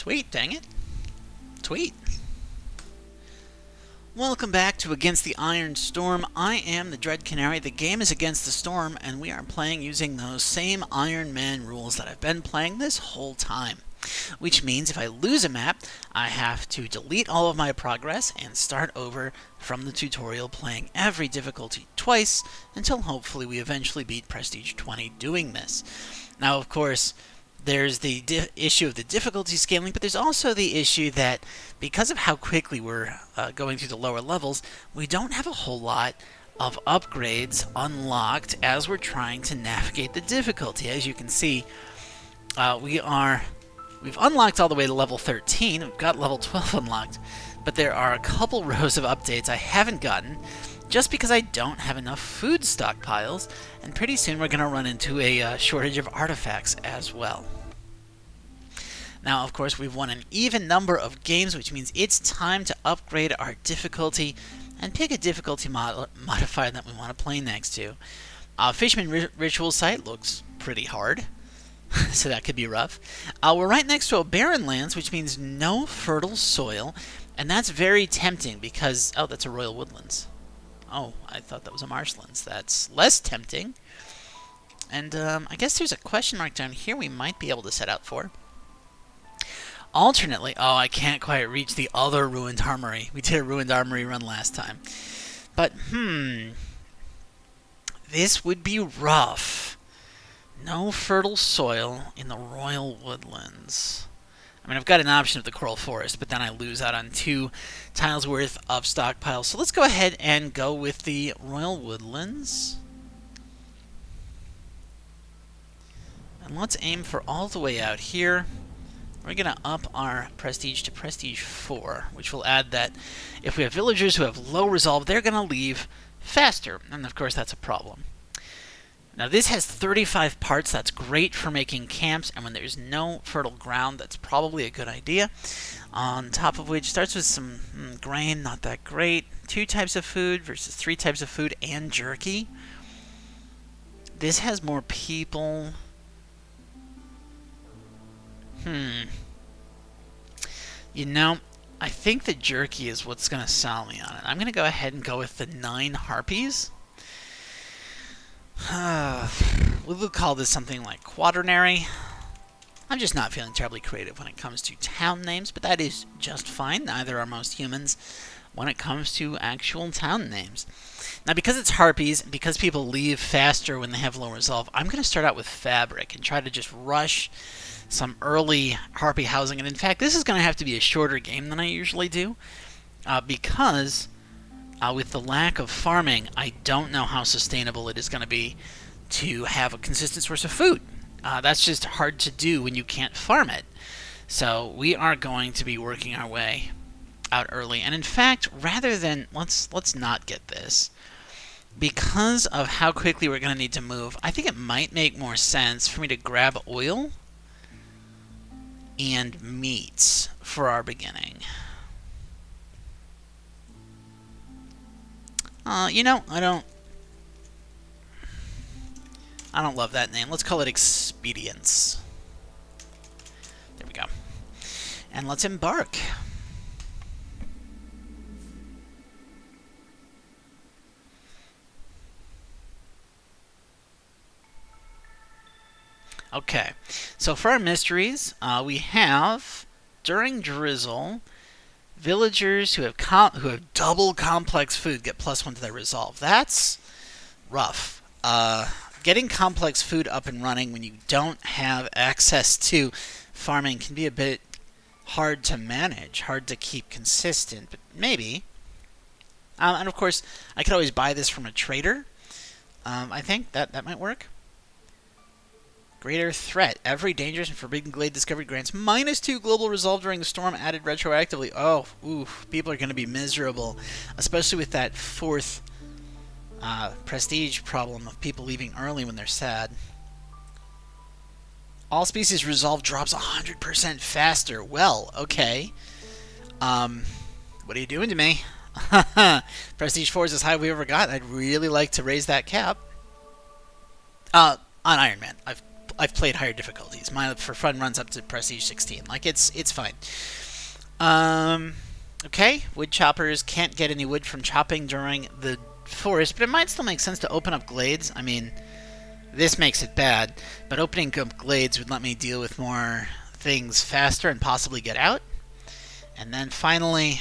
Tweet, dang it. Tweet. Welcome back to Against the Iron Storm. I am the Dread Canary. The game is Against the Storm, and we are playing using those same Iron Man rules that I've been playing this whole time. Which means if I lose a map, I have to delete all of my progress and start over from the tutorial, playing every difficulty twice until hopefully we eventually beat Prestige 20 doing this. Now, of course, there's the issue of the difficulty scaling, but there's also the issue that because of how quickly we're going through the lower levels, we don't have a whole lot of upgrades unlocked as we're trying to navigate the difficulty. As you can see, we've unlocked all the way to level 13. We've got level 12 unlocked, but there are a couple rows of updates I haven't gotten just because I don't have enough food stockpiles, and pretty soon we're going to run into a shortage of artifacts as well. Now, of course, we've won an even number of games, which means it's time to upgrade our difficulty and pick a difficulty modifier that we want to play next to. Fisherman Ritual Site looks pretty hard, so that could be rough. We're right next to a barren lands, which means no fertile soil, and that's very tempting because... oh, that's a Royal Woodlands. Oh, I thought that was a Marshlands. That's less tempting. And I guess there's a question mark down here we might be able to set out for. Alternately, oh, I can't quite reach the other Ruined Armory. We did a Ruined Armory run last time. But, this would be rough. No fertile soil in the Royal Woodlands. I mean, I've got an option of the Coral Forest, but then I lose out on 2 tiles worth of stockpile. So let's go ahead and go with the Royal Woodlands. And let's aim for all the way out here. We're going to up our prestige to prestige 4, which will add that if we have villagers who have low resolve, they're going to leave faster. And of course, that's a problem. Now, this has 35 parts. That's great for making camps, and when there's no fertile ground, that's probably a good idea. On top of which, starts with some grain, not that great. 2 types of food versus 3 types of food and jerky. This has more people. You know, I think the jerky is what's going to sell me on it. I'm going to go ahead and go with the 9 harpies. We'll call this something like quaternary. I'm just not feeling terribly creative when it comes to town names, but that is just fine. Neither are most humans when it comes to actual town names. Now, because it's harpies, because people leave faster when they have low resolve, I'm going to start out with fabric and try to just rush some early harpy housing. And in fact, this is going to have to be a shorter game than I usually do, because... with the lack of farming, I don't know how sustainable it is going to be to have a consistent source of food. That's just hard to do when you can't farm it. So we are going to be working our way out early. And in fact, rather than... let's not get this. Because of how quickly we're going to need to move, I think it might make more sense for me to grab oil and meat for our beginning. You know, I don't love that name. Let's call it Expedience. There we go. And let's embark. Okay, so for our mysteries, we have, during drizzle, villagers who have double complex food get +1 to their resolve. That's rough. Getting complex food up and running when you don't have access to farming can be a bit hard to manage, hard to keep consistent, but maybe. And of course, I could always buy this from a trader. I think that might work. Greater threat. Every dangerous and forbidden glade discovered grants -2 global resolve during the storm, added retroactively. Oh, oof. People are going to be miserable, especially with that 4th prestige problem of people leaving early when they're sad. All species resolve drops 100% faster. Well, okay. What are you doing to me? Prestige 4 is as high as we ever got. I'd really like to raise that cap. On Iron Man. I've played higher difficulties. My for fun runs up to Prestige 16. Like it's fine. Okay, wood choppers can't get any wood from chopping during the forest, but it might still make sense to open up glades. I mean, this makes it bad, but opening up glades would let me deal with more things faster and possibly get out. And then finally,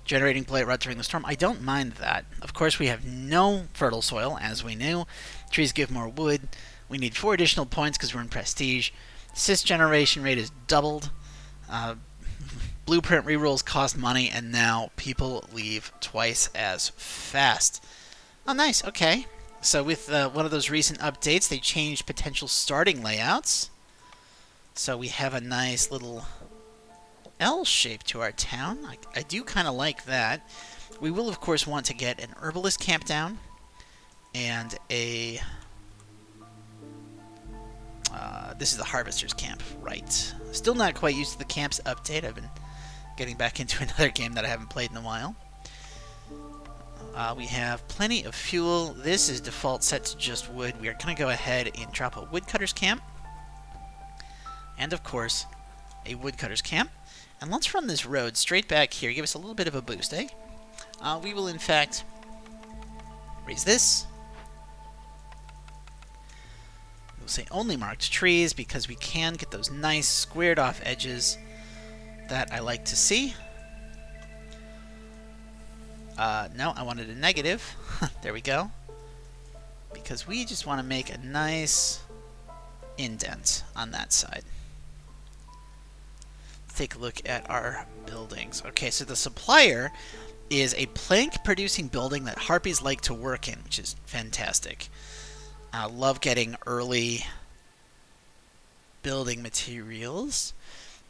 generating blight rot during the storm. I don't mind that. Of course, we have no fertile soil, as we knew. Trees give more wood. We need 4 additional points because we're in prestige. Sys generation rate is doubled. Blueprint rerolls cost money, and now people leave twice as fast. Oh, nice. Okay. So with one of those recent updates, they changed potential starting layouts. So we have a nice little L shape to our town. I do kind of like that. We will, of course, want to get an herbalist camp down and a... this is the harvester's camp, right. Still not quite used to the camp's update. I've been getting back into another game that I haven't played in a while. We have plenty of fuel. This is default set to just wood. We are going to go ahead and drop a woodcutter's camp. And, of course, a woodcutter's camp. And let's run this road straight back here. Give us a little bit of a boost, eh? We will, in fact, raise this. We'll say only marked trees because we can get those nice squared off edges that I like to see. No, I wanted a negative. There we go. Because we just want to make a nice indent on that side. Let's take a look at our buildings. Okay, so the supplier is a plank-producing building that harpies like to work in, which is fantastic. I love getting early building materials.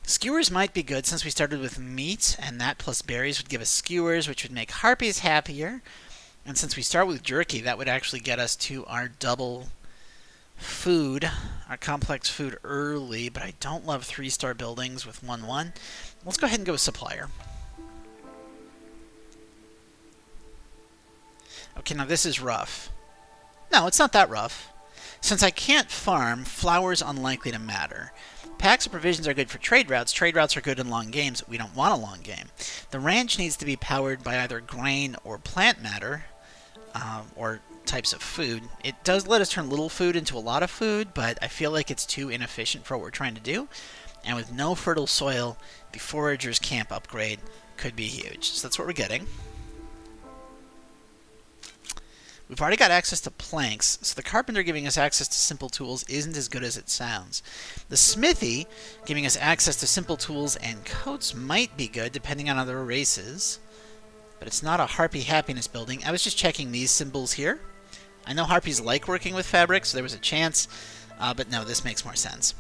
Skewers might be good since we started with meat, and that plus berries would give us skewers, which would make harpies happier. And since we start with jerky, that would actually get us to our double food, our complex food early, but I don't love 3-star buildings with 1-1. Let's go ahead and go with supplier. Okay, now this is rough. No, it's not that rough. Since I can't farm, flour's unlikely to matter. Packs of provisions are good for trade routes. Trade routes are good in long games. We don't want a long game. The ranch needs to be powered by either grain or plant matter, or types of food. It does let us turn little food into a lot of food, but I feel like it's too inefficient for what we're trying to do. And with no fertile soil, the forager's camp upgrade could be huge. So that's what we're getting. We've already got access to planks, so the carpenter giving us access to simple tools isn't as good as it sounds. The smithy giving us access to simple tools and coats might be good, depending on other races. But it's not a harpy happiness building. I was just checking these symbols here. I know harpies like working with fabric, so there was a chance. But no, this makes more sense.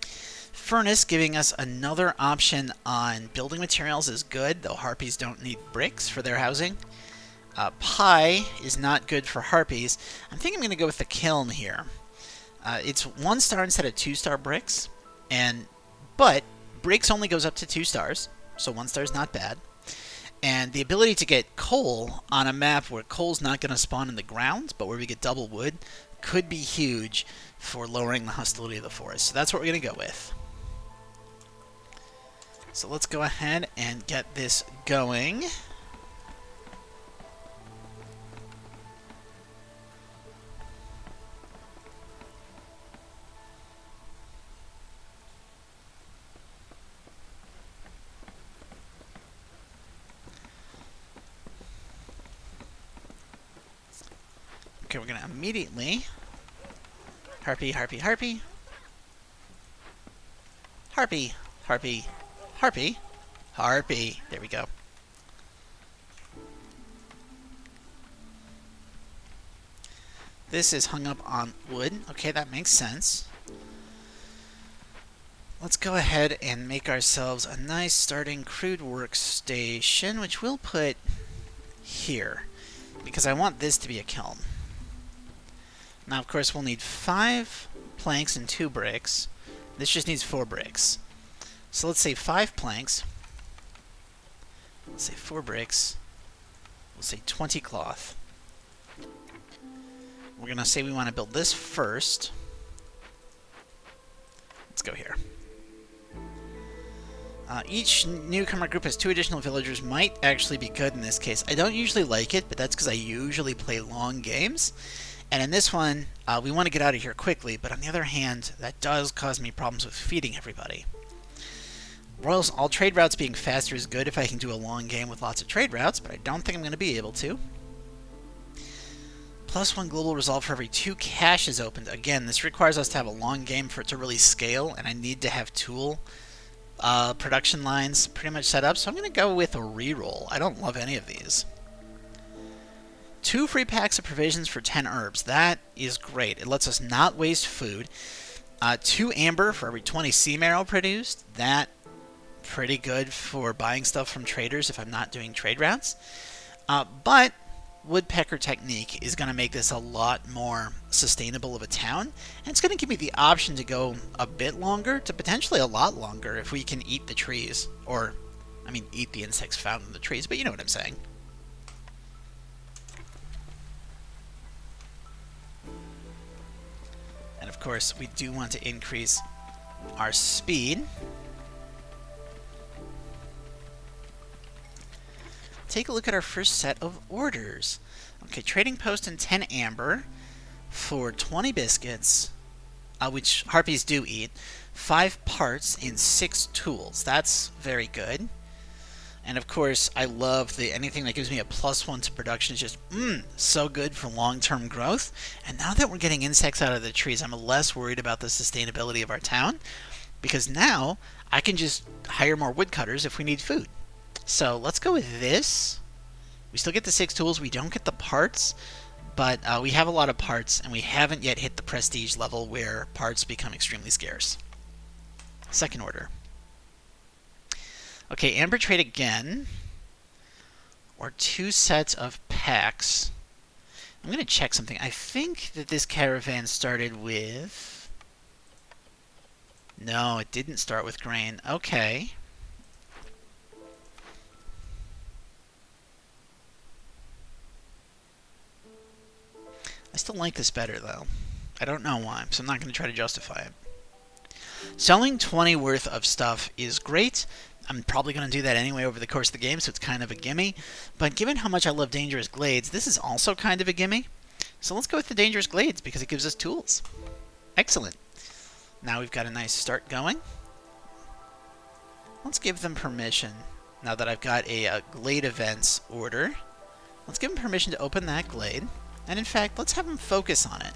Furnace giving us another option on building materials is good, though harpies don't need bricks for their housing. Pie is not good for harpies. I think I'm going to go with the kiln here. It's 1-star instead of 2-star bricks, but bricks only goes up to 2 stars, so 1 star is not bad. And the ability to get coal on a map where coal's not going to spawn in the ground, but where we get double wood, could be huge for lowering the hostility of the forest. So that's what we're going to go with. So let's go ahead and get this going. Okay, we're going to immediately harpy, harpy, harpy. Harpy, harpy, harpy, harpy. There we go. This is hung up on wood. Okay, that makes sense. Let's go ahead and make ourselves a nice starting crude workstation, which we'll put here, because I want this to be a kiln. Now, of course, we'll need 5 planks and 2 bricks. This just needs 4 bricks. So let's say 5 planks. Let's say 4 bricks. We'll say 20 cloth. We're going to say we want to build this first. Let's go here. Each newcomer group has 2 additional villagers. Might actually be good in this case. I don't usually like it, but that's because I usually play long games. And in this one, we want to get out of here quickly, but on the other hand, that does cause me problems with feeding everybody. Royals, all trade routes being faster is good if I can do a long game with lots of trade routes, but I don't think I'm going to be able to. +1 global resolve for every 2 caches opened. Again, this requires us to have a long game for it to really scale, and I need to have tool production lines pretty much set up, so I'm going to go with a reroll. I don't love any of these. 2 free packs of provisions for 10 herbs. That is great. It lets us not waste food. 2 amber for every 20 sea marrow produced. That pretty good for buying stuff from traders if I'm not doing trade routes. But woodpecker technique is going to make this a lot more sustainable of a town, and it's going to give me the option to go a bit longer to potentially a lot longer if we can eat the trees, or I mean eat the insects found in the trees, but you know what I'm saying. And of course we do want to increase our speed. Take a look at our first set of orders. Okay, trading post and 10 amber for 20 biscuits, which harpies do eat, 5 parts and 6 tools. That's very good. And of course, I love anything that gives me a +1 to production is just so good for long-term growth. And now that we're getting insects out of the trees, I'm less worried about the sustainability of our town, because now I can just hire more woodcutters if we need food. So let's go with this. We still get the 6 tools. We don't get the parts, but we have a lot of parts, and we haven't yet hit the prestige level where parts become extremely scarce. Second order. Okay, amber trade again, or 2 sets of packs. I'm going to check something. I think that this caravan started with... No, it didn't start with grain. Okay. I still like this better, though. I don't know why, so I'm not going to try to justify it. Selling 20 worth of stuff is great. I'm probably going to do that anyway over the course of the game, so it's kind of a gimme. But given how much I love Dangerous Glades, this is also kind of a gimme. So let's go with the Dangerous Glades, because it gives us tools. Excellent. Now we've got a nice start going. Let's give them permission, now that I've got a Glade Events order. Let's give them permission to open that Glade. And in fact, let's have them focus on it.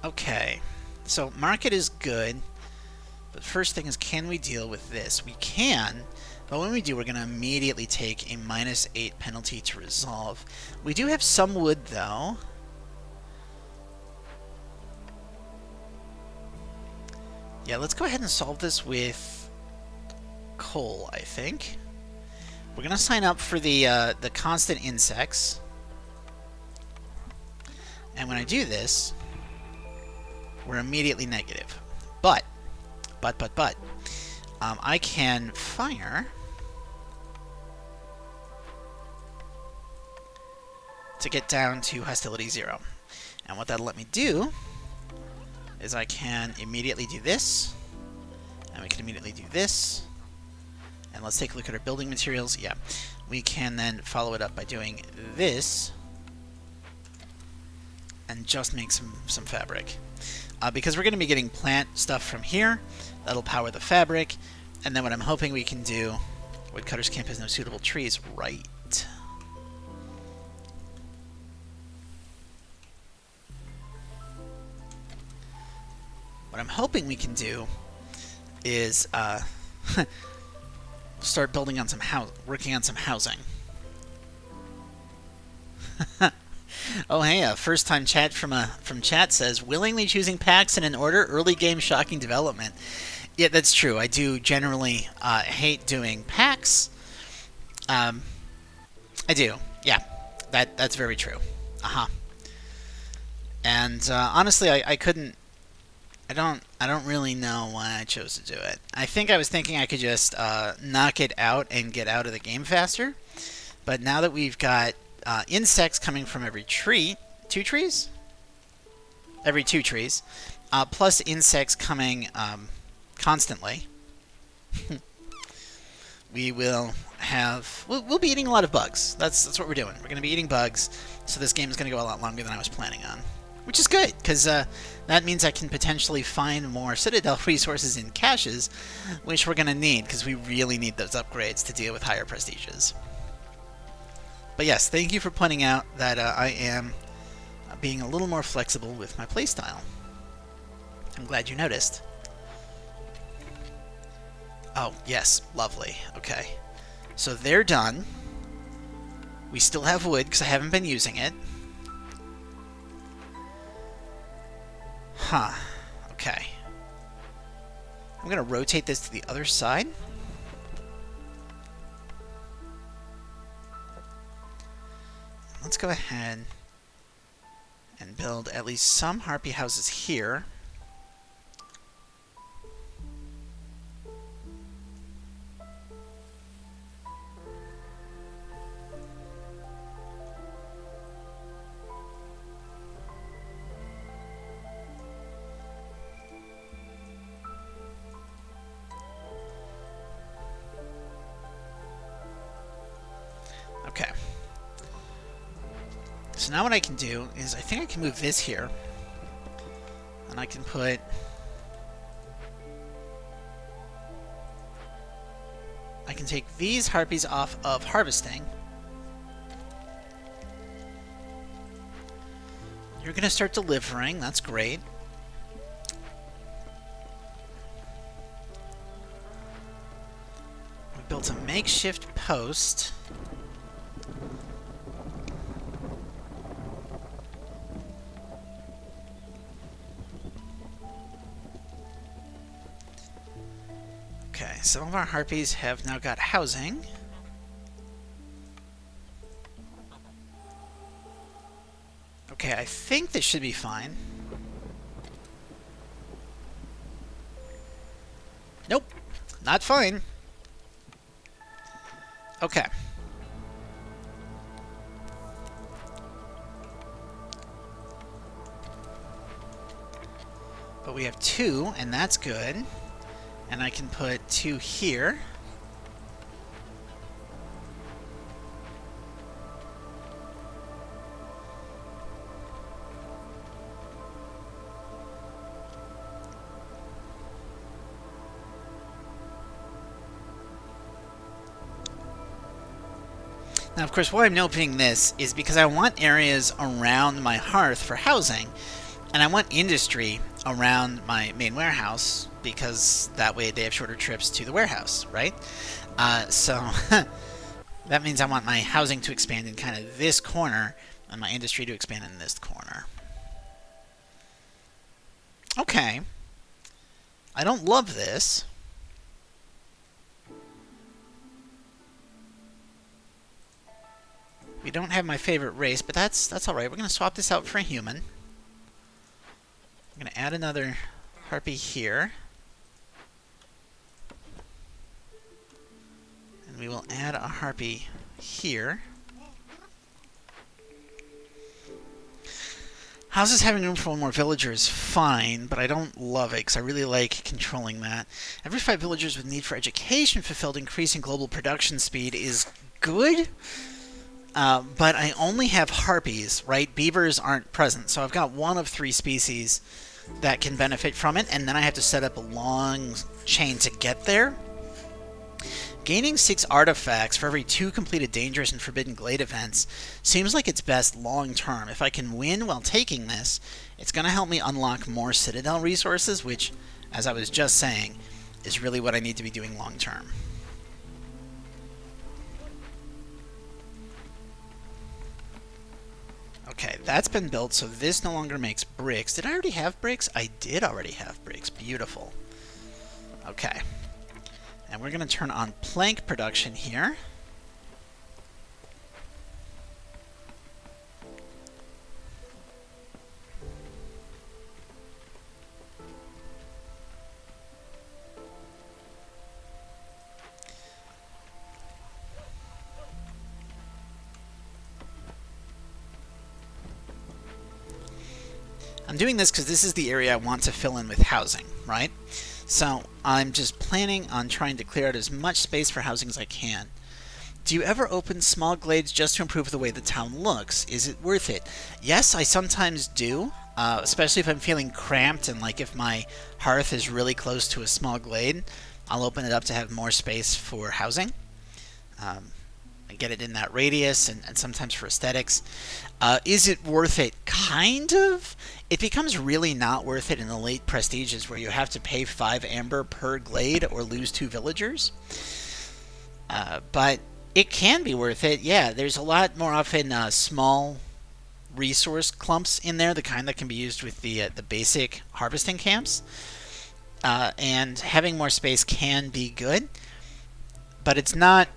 Okay, so market is good, but first thing is, can we deal with this? We can, but when we do, we're going to immediately take a -8 penalty to resolve. We do have some wood, though. Yeah, let's go ahead and solve this with coal, I think. We're going to sign up for the constant insects. And when I do this, we're immediately negative. But, I can fire to get down to hostility 0. And what that'll let me do is I can immediately do this, and we can immediately do this. And let's take a look at our building materials. Yeah, we can then follow it up by doing this, and just make some fabric. Because we're going to be getting plant stuff from here, that'll power the fabric, and then what I'm hoping we can do, Woodcutter's Camp has no suitable trees, right. What I'm hoping we can do is start building on working on some housing. Oh hey, a first-time chat from chat says, willingly choosing packs in an order, early game shocking development. Yeah, that's true. I do generally hate doing packs. I do. Yeah, that's very true. And honestly, I I don't really know why I chose to do it. I think I was thinking I could just knock it out and get out of the game faster. But now that we've got insects coming from every tree, 2 trees? Every 2 trees, plus insects coming constantly, we'll be eating a lot of bugs. That's what we're doing. We're going to be eating bugs, so this game is going to go a lot longer than I was planning on. Which is good, because that means I can potentially find more citadel resources in caches, which we're going to need, because we really need those upgrades to deal with higher prestiges. But yes, thank you for pointing out that I am being a little more flexible with my playstyle. I'm glad you noticed. Oh, yes, lovely. Okay. So they're done. We still have wood, because I haven't been using it. Huh. Okay. I'm going to rotate this to the other side. Let's go ahead and build at least some harpy houses here. Okay. So now what I can do is I think I can move this here. And I can put... I can take these harpies off of harvesting. You're going to start delivering. That's great. We built a makeshift post. Okay, some of our harpies have now got housing. Okay, I think this should be fine. Nope, not fine. Okay. But we have 2, and that's good. And I can put 2 here. Now, of course, why I'm opening this is because I want areas around my hearth for housing, and I want industry around my main warehouse, because that way they have shorter trips to the warehouse, right? So that means I want my housing to expand in kind of this corner, and my industry to expand in this corner. Okay. I don't love this. We don't have my favorite race, but that's alright. We're going to swap this out for a human. I'm going to add another harpy here. And we will add a harpy here. Houses having room for 1 more villager is fine, but I don't love it because I really like controlling that. Every 5 villagers with need for education fulfilled, increasing global production speed is good. But I only have harpies, right? Beavers aren't present, so I've got 1 of 3 species that can benefit from it, and then I have to set up a long chain to get there. Gaining 6 artifacts for every 2 completed dangerous and forbidden glade events seems like it's best long term. If I can win while taking this, it's going to help me unlock more citadel resources, which, as I was just saying, is really what I need to be doing long term. Okay, that's been built, so this no longer makes bricks. Did I already have bricks? I did already have bricks. Beautiful. Okay. And we're going to turn on plank production here. I'm doing this because this is the area I want to fill in with housing, right? So I'm just planning on trying to clear out as much space for housing as I can. Do you ever open small glades just to improve the way the town looks? Is it worth it? Yes, I sometimes do, especially if I'm feeling cramped and like if my hearth is really close to a small glade, I'll open it up to have more space for housing. And get it in that radius and sometimes for aesthetics. Is it worth it? Kind of. It becomes really not worth it in the late prestiges where you have to pay 5 amber per glade or lose 2 villagers. But it can be worth it. Yeah, there's a lot more often small resource clumps in there, the kind that can be used with the basic harvesting camps. And having more space can be good, but it's not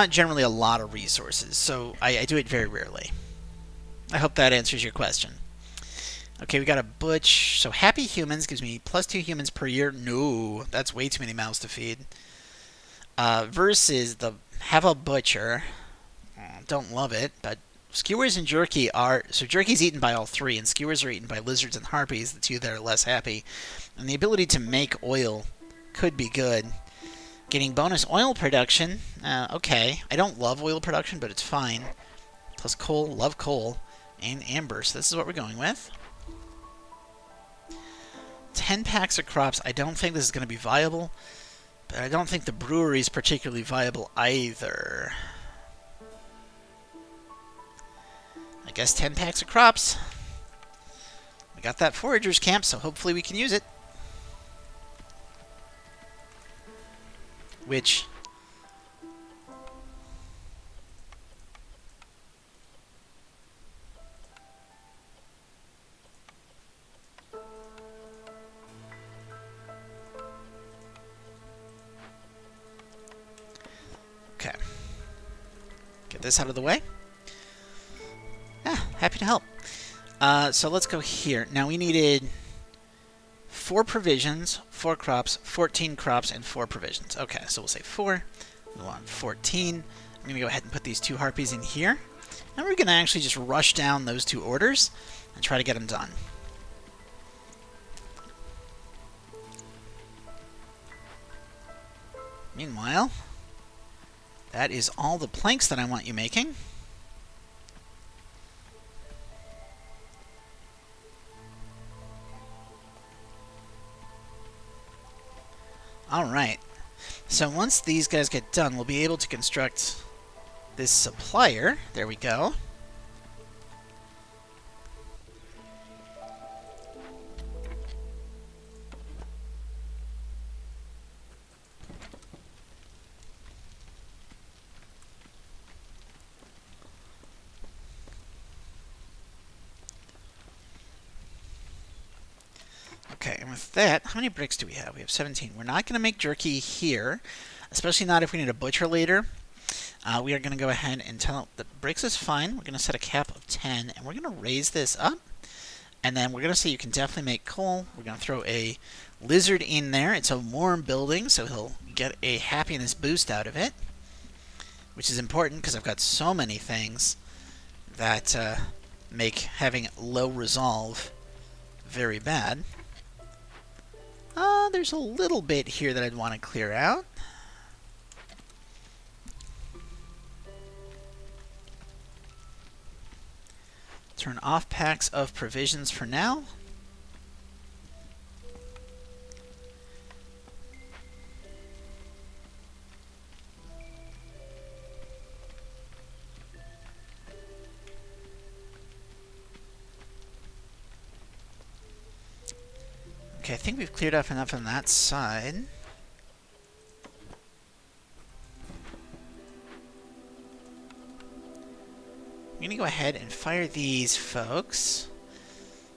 generally a lot of resources, so I do it very rarely. I hope that answers your question. Okay, we got a butch. So happy humans gives me +2 humans per year. No, that's way too many mouths to feed. Versus the have a butcher. Don't love it, but skewers and jerky are... So jerky's eaten by all 3, and skewers are eaten by lizards and harpies, the 2 that are less happy. And the ability to make oil could be good. Getting bonus oil production. Okay. I don't love oil production, but it's fine. Plus coal. Love coal. And amber. So this is what we're going with. 10 packs of crops. I don't think this is going to be viable. But I don't think the brewery is particularly viable either. I guess 10 packs of crops. We got that foragers camp, so hopefully we can use it. Which... Okay. Get this out of the way. Happy to help. So let's go here. Now we needed 4 provisions, 4 crops, 14 crops, and 4 provisions. Okay, so we'll say 4. We want 14. I'm going to go ahead and put these 2 harpies in here. And we're going to actually just rush down those 2 orders and try to get them done. Meanwhile, that is all the planks that I want you making. Alright, so once these guys get done, we'll be able to construct this supplier. There we go. Okay, and with that, how many bricks do we have? We have 17. We're not going to make jerky here, especially not if we need a butcher later. We are going to go ahead and tell the bricks is fine. We're going to set a cap of 10, and we're going to raise this up. And then we're going to say you can definitely make coal. We're going to throw a lizard in there. It's a warm building, so he'll get a happiness boost out of it, which is important because I've got so many things that make having low resolve very bad. There's a little bit here that I'd want to clear out. Turn off packs of provisions for now. Okay, I think we've cleared up enough on that side. I'm going to go ahead and fire these folks.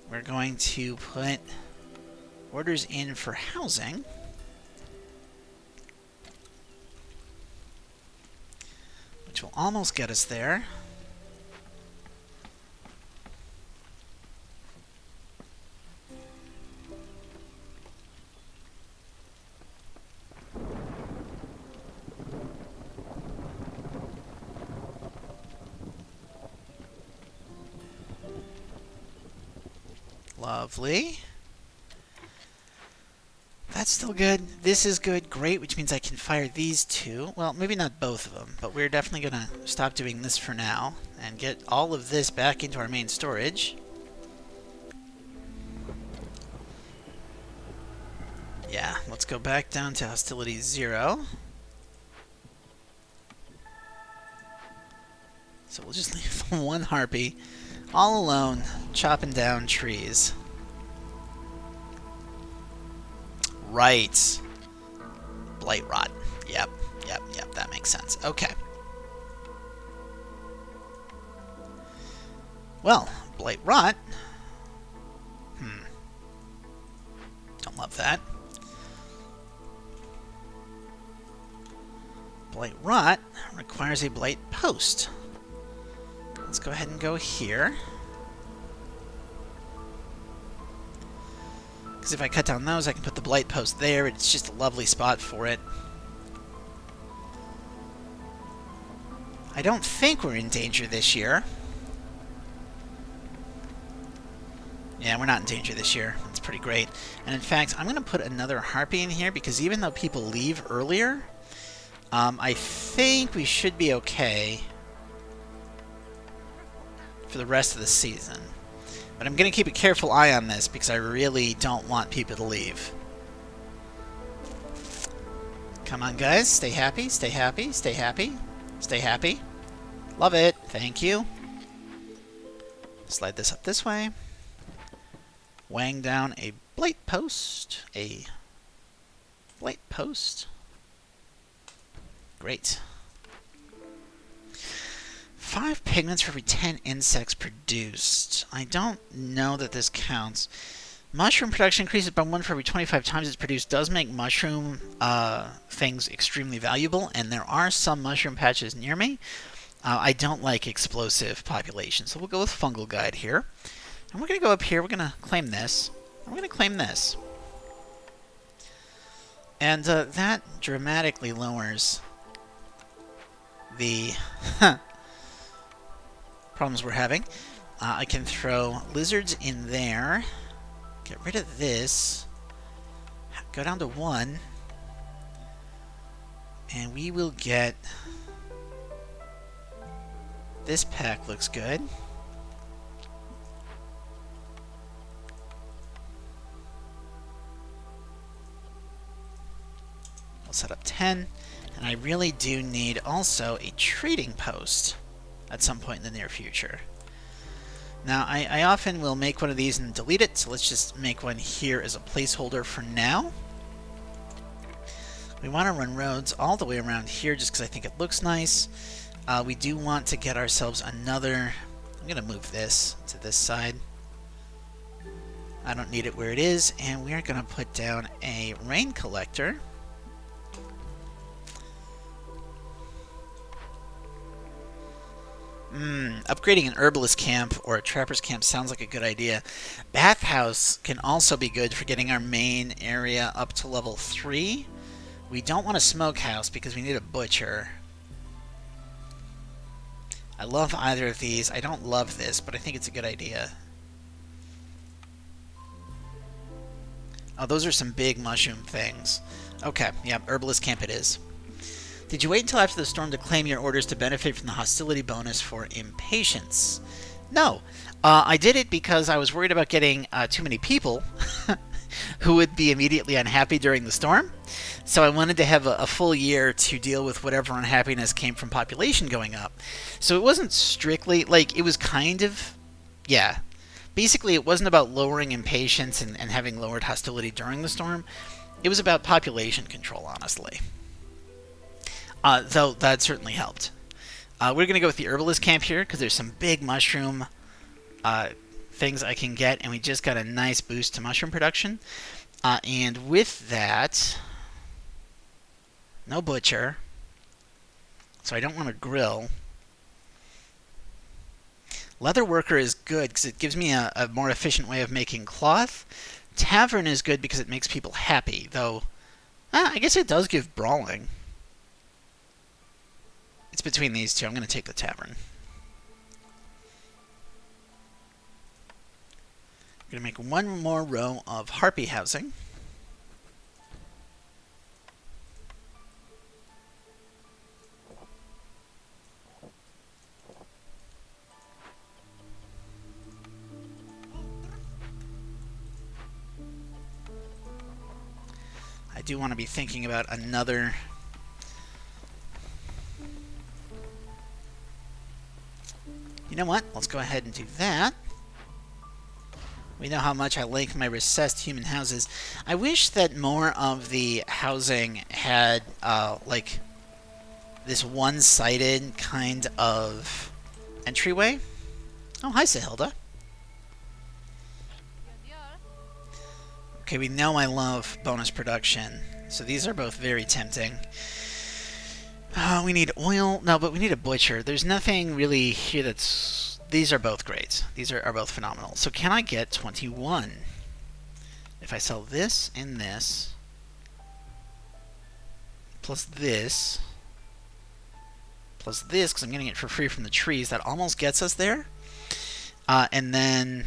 We're going to put orders in for housing. Which will almost get us there. Lovely. That's still good. This is good. Great, which means I can fire these two. Well, maybe not both of them, but we're definitely going to stop doing this for now and get all of this back into our main storage. Yeah, let's go back down to hostility 0. So we'll just leave the one harpy all alone, chopping down trees. Right. Blight rot. Yep, that makes sense. Okay. Well, blight rot. Don't love that. Blight rot requires a blight post. Let's go ahead and go here. Because if I cut down those, I can put the blight post there. It's just a lovely spot for it. I don't think we're in danger this year. Yeah, we're not in danger this year. That's pretty great. And in fact, I'm going to put another harpy in here because even though people leave earlier, I think we should be okay for the rest of the season. But I'm going to keep a careful eye on this because I really don't want people to leave. Come on, guys. Stay happy, stay happy, stay happy, stay happy. Love it. Thank you. Slide this up this way. Wang down a blight post. A blight post. Great. 5 pigments for every 10 insects produced. I don't know that this counts. Mushroom production increases by 1 for every 25 times it's produced. Does make mushroom things extremely valuable, and there are some mushroom patches near me. I don't like explosive populations, so we'll go with fungal guide here. And we're going to go up here. We're going to claim this. And we're going to claim this. And that dramatically lowers the problems we're having. I can throw lizards in there. Get rid of this. Go down to 1. And we will get... This pack looks good. We'll set up 10. And I really do need also a trading post at some point in the near future. Now, I often will make one of these and delete it, so let's just make one here as a placeholder for now. We want to run roads all the way around here just because I think it looks nice. We do want to get ourselves another... I'm going to move this to this side. I don't need it where it is, and we're going to put down a rain collector. Upgrading an herbalist camp or a trapper's camp sounds like a good idea. Bathhouse can also be good for getting our main area up to level 3. We don't want a smokehouse because we need a butcher. I love either of these. I don't love this, but I think it's a good idea. Oh, those are some big mushroom things. Okay, yeah, herbalist camp it is. Did you wait until after the storm to claim your orders to benefit from the hostility bonus for impatience? No. I did it because I was worried about getting too many people who would be immediately unhappy during the storm. So I wanted to have a full year to deal with whatever unhappiness came from population going up. So it wasn't strictly, like, it was kind of, yeah. Basically, it wasn't about lowering impatience and having lowered hostility during the storm. It was about population control, honestly. Though that certainly helped. We're going to go with the herbalist camp here because there's some big mushroom things I can get, and we just got a nice boost to mushroom production. And with that, no butcher, so I don't want to grill. Leather worker is good because it gives me a more efficient way of making cloth. Tavern is good because it makes people happy, though I guess it does give brawling. It's between these two. I'm going to take the tavern. We're going to make one more row of harpy housing. I do want to be thinking about another... You know what? Let's go ahead and do that. We know how much I like my recessed human houses. I wish that more of the housing had, like, this one-sided kind of entryway. Oh, hi, Sahilda. Okay, we know I love bonus production, so these are both very tempting. We need oil. No, but we need a butcher. There's nothing really here that's... These are both great. These are both phenomenal. So can I get 21? If I sell this and this, plus this, because I'm getting it for free from the trees, that almost gets us there. And then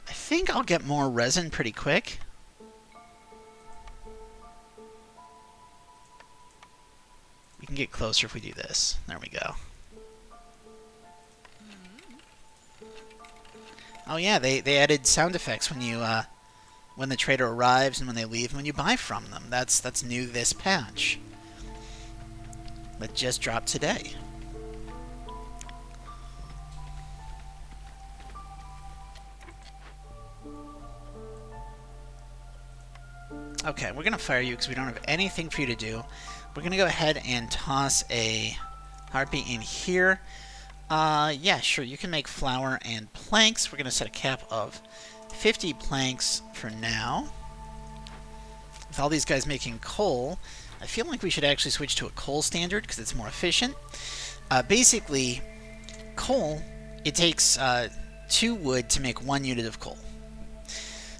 I think I'll get more resin pretty quick. We can get closer if we do this. There we go. Oh yeah, they added sound effects when you when the trader arrives and when they leave and when you buy from them. That's new this patch. That just dropped today. Okay, we're gonna fire you because we don't have anything for you to do. We're gonna go ahead and toss a harpy in here. Yeah, sure, you can make flour and planks. We're gonna set a cap of 50 planks for now. With all these guys making coal, I feel like we should actually switch to a coal standard because it's more efficient. Basically, coal, it takes 2 wood to make 1 unit of coal.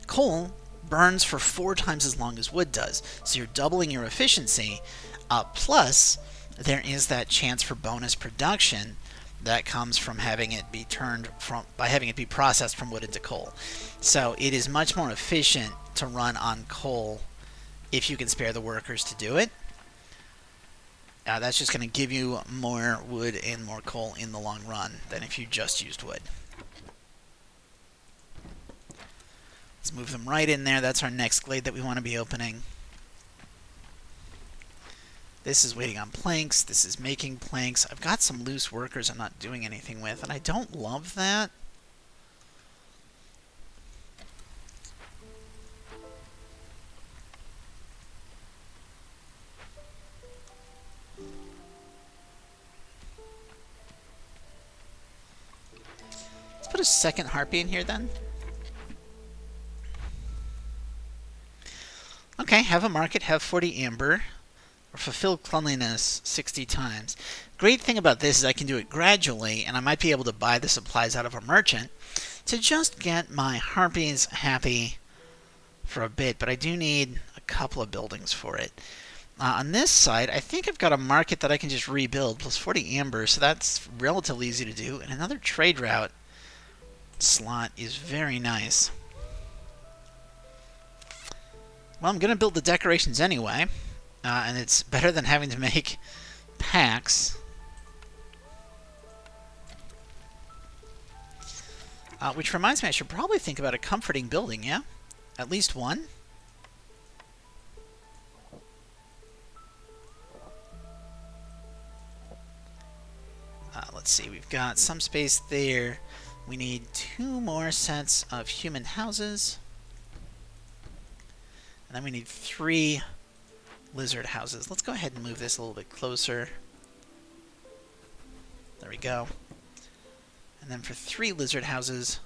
Coal burns for 4 times as long as wood does, so you're doubling your efficiency. Plus, there is that chance for bonus production that comes from having it be having it be processed from wood into coal. So it is much more efficient to run on coal if you can spare the workers to do it. That's just going to give you more wood and more coal in the long run than if you just used wood. Let's move them right in there. That's our next glade that we want to be opening. This is waiting on planks. This is making planks. I've got some loose workers I'm not doing anything with, and I don't love that. Let's put a second harpy in here then. Okay, have a market, have 40 amber, or fulfill cleanliness 60 times. Great thing about this is I can do it gradually, and I might be able to buy the supplies out of a merchant to just get my harpies happy for a bit, but I do need a couple of buildings for it. On this side, I think I've got a market that I can just rebuild, plus 40 amber, so that's relatively easy to do, and another trade route slot is very nice. Well, I'm going to build the decorations anyway, and it's better than having to make packs. Which reminds me, I should probably think about a comforting building, yeah? At least one. Let's see, we've got some space there. We need 2 more sets of human houses. And then we need 3 lizard houses. Let's go ahead and move this a little bit closer. There we go. And then for 3 lizard houses,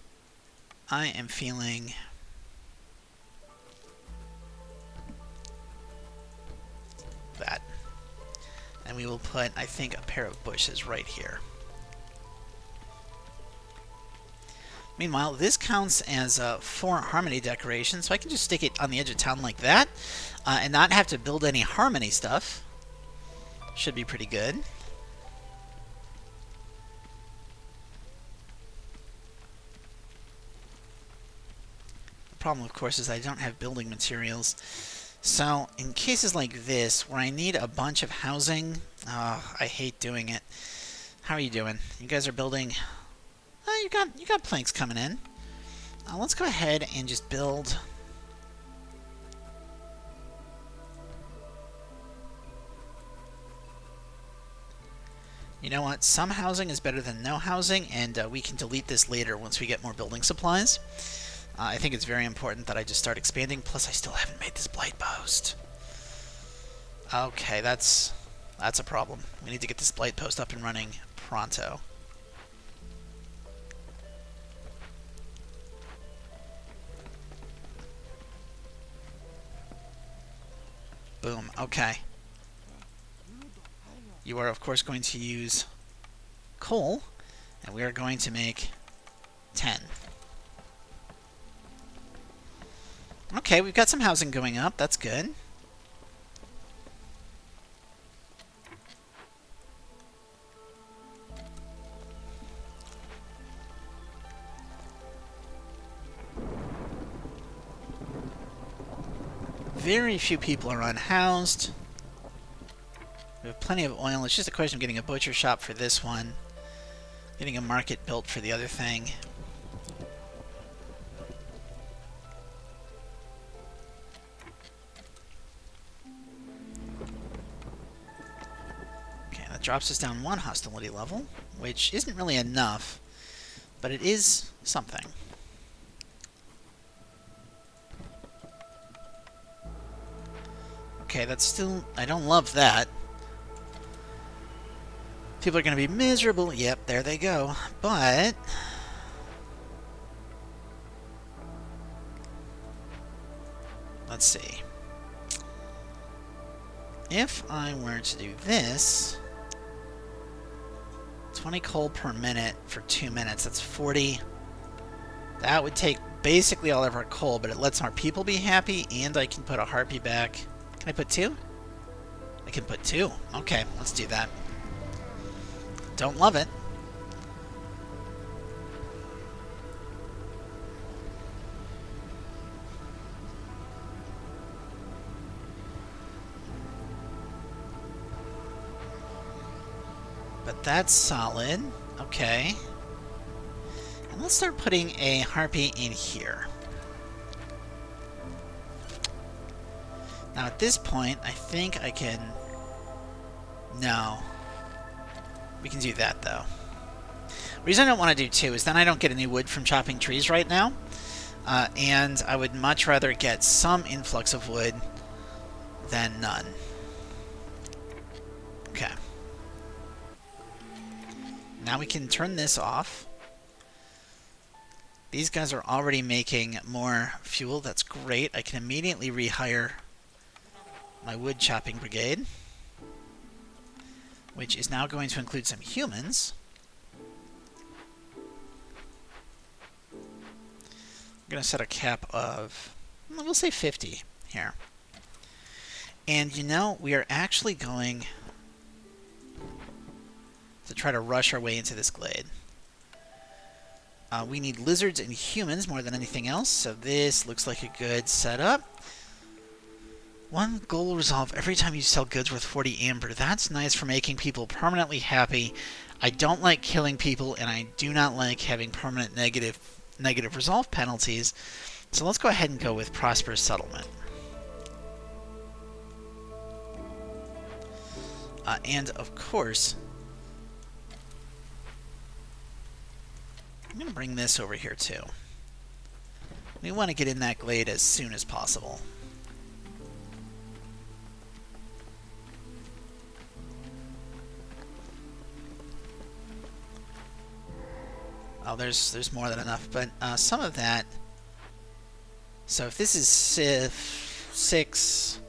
I am feeling that. And we will put, I think, a pair of bushes right here. Meanwhile, this counts as 4 harmony decorations, so I can just stick it on the edge of town like that, and not have to build any harmony stuff. Should be pretty good. problem, of course, is I don't have building materials. So, in cases like this, where I need a bunch of housing, I hate doing it. How are you doing? You guys are building... you got planks coming in. Let's go ahead and just build... You know what? Some housing is better than no housing, and we can delete this later once we get more building supplies. I think it's very important that I just start expanding, plus I still haven't made this blade post. Okay, that's a problem. We need to get this blade post up and running pronto. Boom, okay. You are, of course, going to use coal, and we are going to make 10. Okay, we've got some housing going up. That's good. Very few people are unhoused. We have plenty of oil. It's just a question of getting a butcher shop for this one. Getting a market built for the other thing. Okay, that drops us down 1 hostility level, which isn't really enough, but it is something. Okay, that's still... I don't love that. People are going to be miserable. Yep, there they go. But... let's see. If I were to do this... 20 coal per minute for 2 minutes. That's 40. That would take basically all of our coal, but it lets our people be happy, and I can put a harpy back. Can I put 2? I can put 2. Okay, let's do that. Don't love it. But that's solid. Okay. And let's start putting a harpy in here. Now at this point, I think I can... No. We can do that, though. The reason I don't want to do 2 is then I don't get any wood from chopping trees right now. And I would much rather get some influx of wood than none. Okay. Now we can turn this off. These guys are already making more fuel. That's great. I can immediately rehire my wood chopping brigade, which is now going to include some humans. I'm going to set a cap of, we'll say 50 here. And you know, we are actually going to try to rush our way into this glade. We need lizards and humans more than anything else, so this looks like a good setup. 1 goal resolve every time you sell goods worth 40 amber. That's nice for making people permanently happy. I don't like killing people, and I do not like having permanent negative resolve penalties. So let's go ahead and go with prosperous settlement. And of course, I'm going to bring this over here too. We want to get in that glade as soon as possible. Oh, there's more than enough, but some of that... So if this is 6,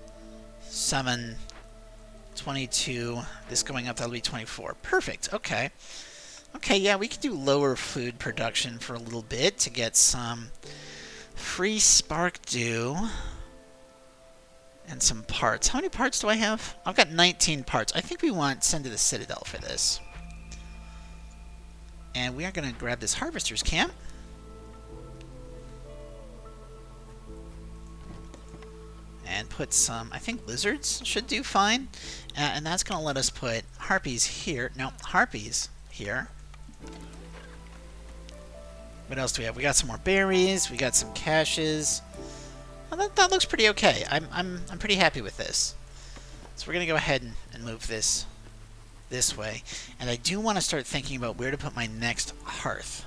7, 22, this going up, that'll be 24. Perfect, okay. Okay, yeah, we can do lower food production for a little bit to get some free spark dew and some parts. How many parts do I have? I've got 19 parts. I think we want to send to the citadel for this. And we are going to grab this harvester's camp. and put some, I think lizards should do fine. And that's going to let us put harpies here. No, harpies here. What else do we have? We got some more berries. We got some caches. Well, that looks pretty okay. I'm pretty happy with this. So we're going to go ahead and move this way. And I do want to start thinking about where to put my next hearth.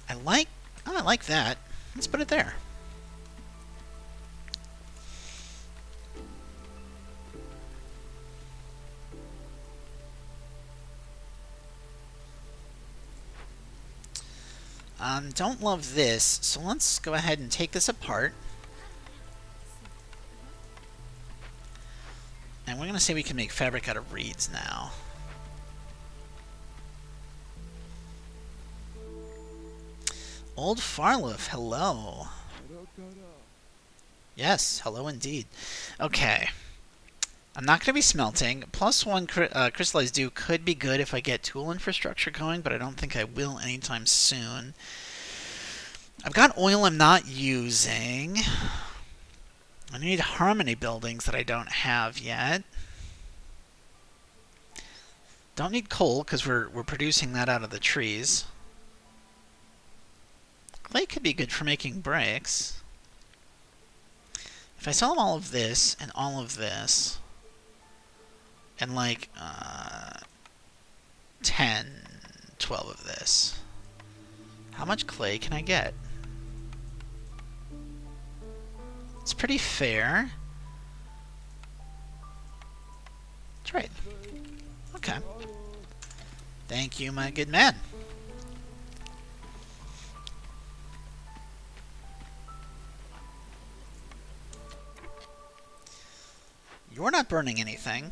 I like that. Let's put it there. Don't love this, so let's go ahead and take this apart. And we're going to say we can make fabric out of reeds now. Old Farloff, hello. Yes, hello indeed. Okay. I'm not going to be smelting. +1 crystallized dew could be good if I get tool infrastructure going, but I don't think I will anytime soon. I've got oil I'm not using. I need harmony buildings that I don't have yet. Don't need coal because we're producing that out of the trees. Clay could be good for making bricks. If I sell them all of this and all of this, and like 10, 12 of this, how much clay can I get? It's pretty fair. That's right. Okay. Thank you, my good man. You're not burning anything.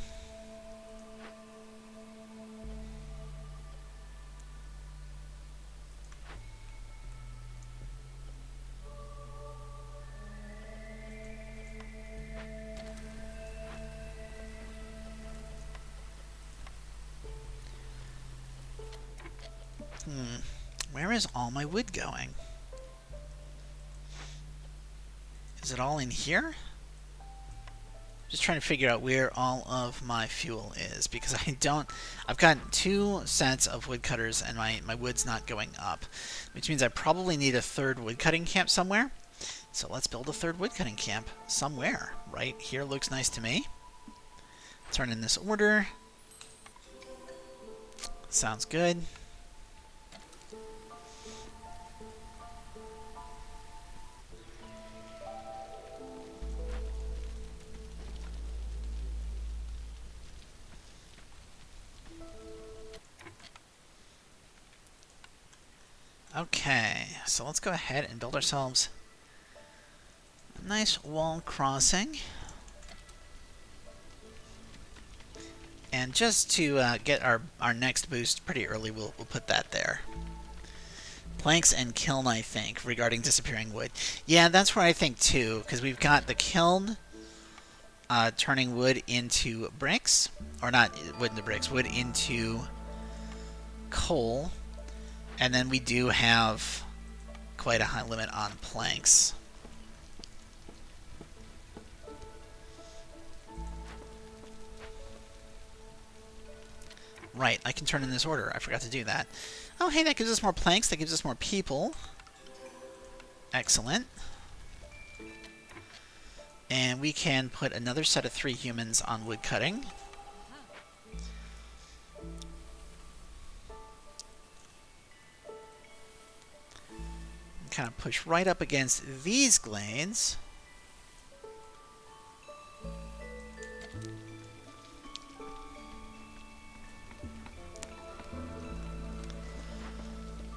Where is all my wood going? Is it all in here? Just trying to figure out where all of my fuel is, because I've got 2 sets of woodcutters and my wood's not going up, which means I probably need a 3rd woodcutting camp somewhere. So let's build a 3rd woodcutting camp somewhere. Right here looks nice to me. Turn in this order. Sounds good. Okay, so let's go ahead and build ourselves a nice wall crossing. And just to get our next boost pretty early, we'll put that there. Planks and kiln, I think, regarding disappearing wood. Yeah, that's where I think too, because we've got the kiln turning wood into bricks. Or not wood into bricks, wood into coal. And then we do have quite a high limit on planks. Right, I can turn in this order. I forgot to do that. Oh, hey, that gives us more planks. That gives us more people. Excellent. And we can put another set of 3 humans on wood cutting. Kind of push right up against these glades.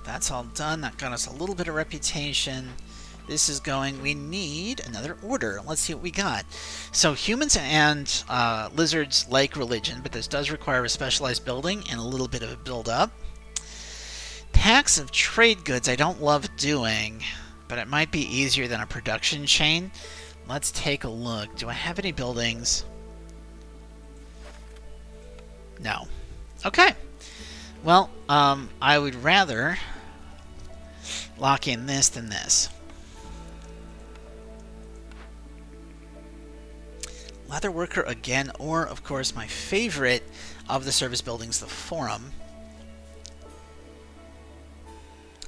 That's all done. That got us a little bit of reputation. This is going. We need another order. Let's see what we got. So humans and lizards like religion, but this does require a specialized building and a little bit of a build-up. Tax of trade goods I don't love doing, but it might be easier than a production chain. Let's take a look. Do I have any buildings? No. Okay. Well, I would rather lock in this than this. Leatherworker again, or, of course, my favorite of the service buildings, the Forum.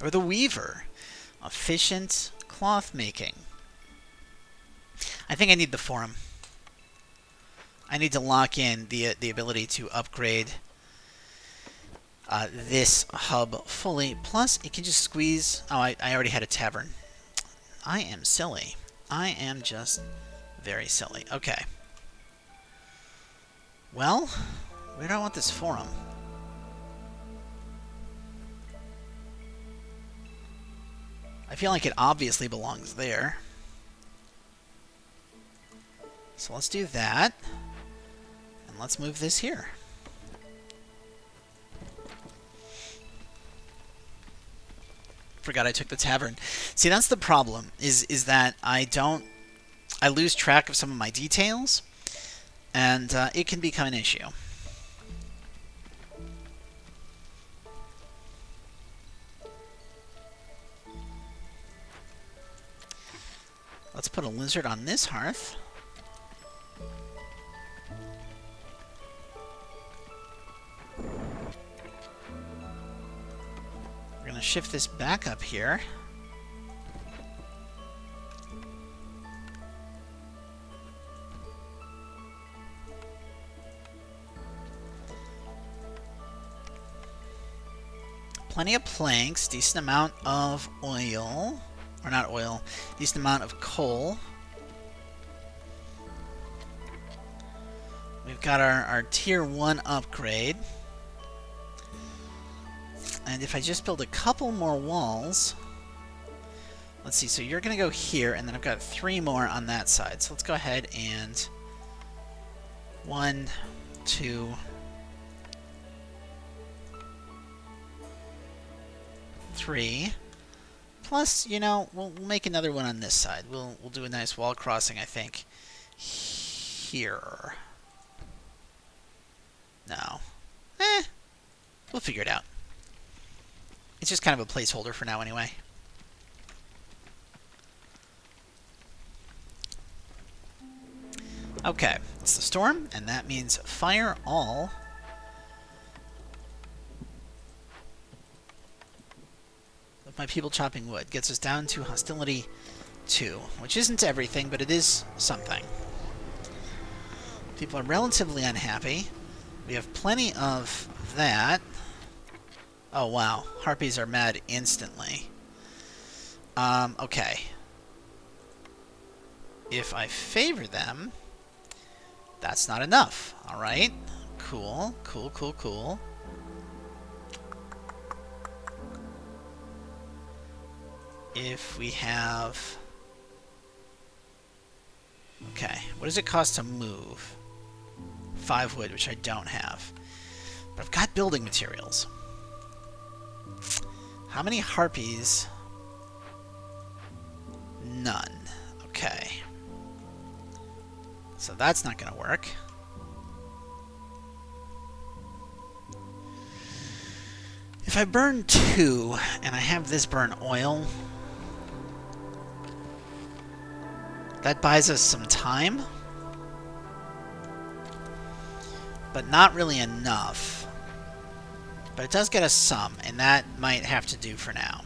Or the Weaver. Efficient cloth making. I think I need the Forum. I need to lock in the ability to upgrade this hub fully. Plus, it can just squeeze... Oh, I already had a tavern. I am silly. I am just very silly. Okay. Well, where do I want this Forum? I feel like it obviously belongs there. So let's do that. And let's move this here. Forgot I took the tavern. See, that's the problem, is that I lose track of some of my details, and it can become an issue. Let's put a lizard on this hearth. We're going to shift this back up here. Plenty of planks, decent amount of oil. Or not oil, decent amount of coal. We've got our tier 1 upgrade. And if I just build a couple more walls... Let's see, so you're going to go here, and then I've got 3 more on that side. So let's go ahead and... 1, 2... 3... Plus, you know, we'll make another one on this side. We'll do a nice wall crossing, I think. Here. No. We'll figure it out. It's just kind of a placeholder for now anyway. Okay, it's the storm, and that means fire all. My people chopping wood gets us down to hostility 2, which isn't everything, but it is something. People are relatively unhappy. We have plenty of that. Oh, wow. Harpies are mad instantly. Okay. If I favor them, that's not enough. Alright. Cool, cool, cool, cool. If we have... Okay, what does it cost to move? 5 wood, which I don't have. But I've got building materials. How many harpies? None. Okay. So that's not going to work. If I burn 2, and I have this burn oil... That buys us some time, but not really enough. But it does get us some, and that might have to do for now.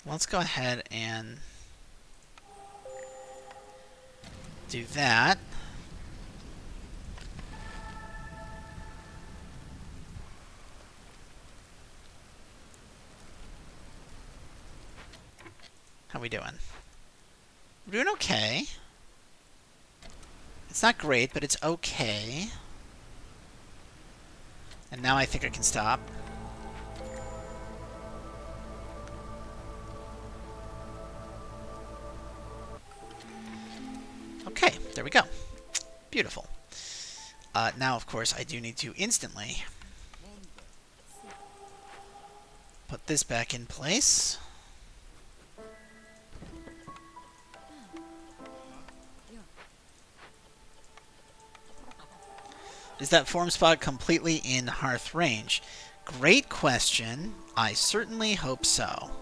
Let's go ahead and do that. How we doing? We're doing okay. It's not great, but it's okay. And now I think I can stop. Okay, there we go. Beautiful. Now, of course, I do need to instantly put this back in place. Is that form spot completely in hearth range? Great question. I certainly hope so.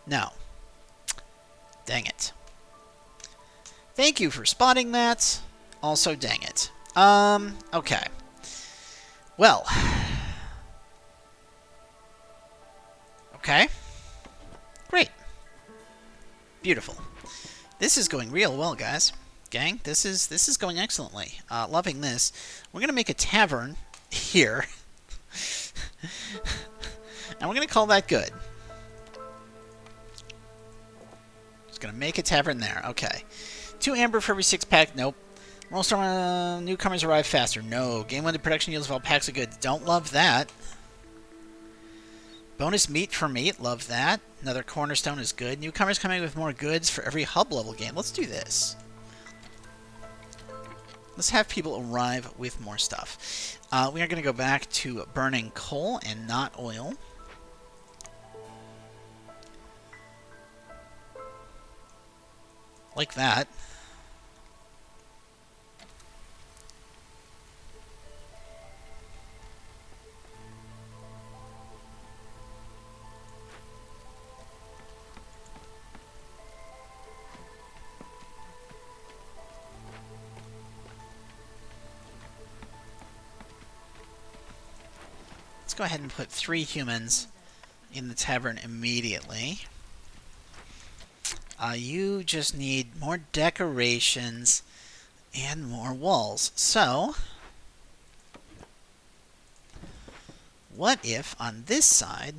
No. Dang it. Thank you for spotting that. Also, dang it. Okay. Well. Okay. Great. Beautiful. This is going real well, guys. Gang, this is going excellently. Loving this. We're going to make a tavern here. And we're going to call that good. Just going to make a tavern there. Okay. 2 amber for every 6-pack. Nope. Most newcomers arrive faster. No. Game 1 production yields of all packs of goods. Don't love that. Bonus meat for meat. Love that. Another cornerstone is good. Newcomers coming with more goods for every hub level game. Let's do this. Let's have people arrive with more stuff. We are going to go back to burning coal and not oil. Like that. Let's go ahead and put 3 humans in the tavern immediately. You just need more decorations and more walls. So, what if on this side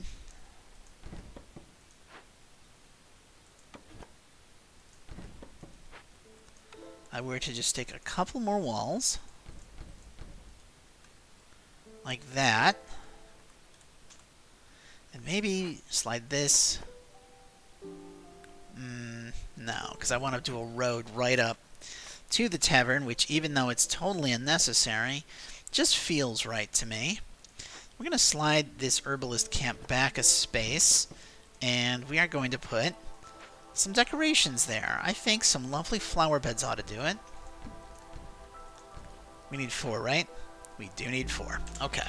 I were to just stick a couple more walls like that, and maybe slide this. No, because I want to do a road right up to the tavern, which, even though it's totally unnecessary, just feels right to me. We're going to slide this herbalist camp back a space, and we are going to put some decorations there. I think some lovely flower beds ought to do it. We need 4, right? We do need 4. Okay.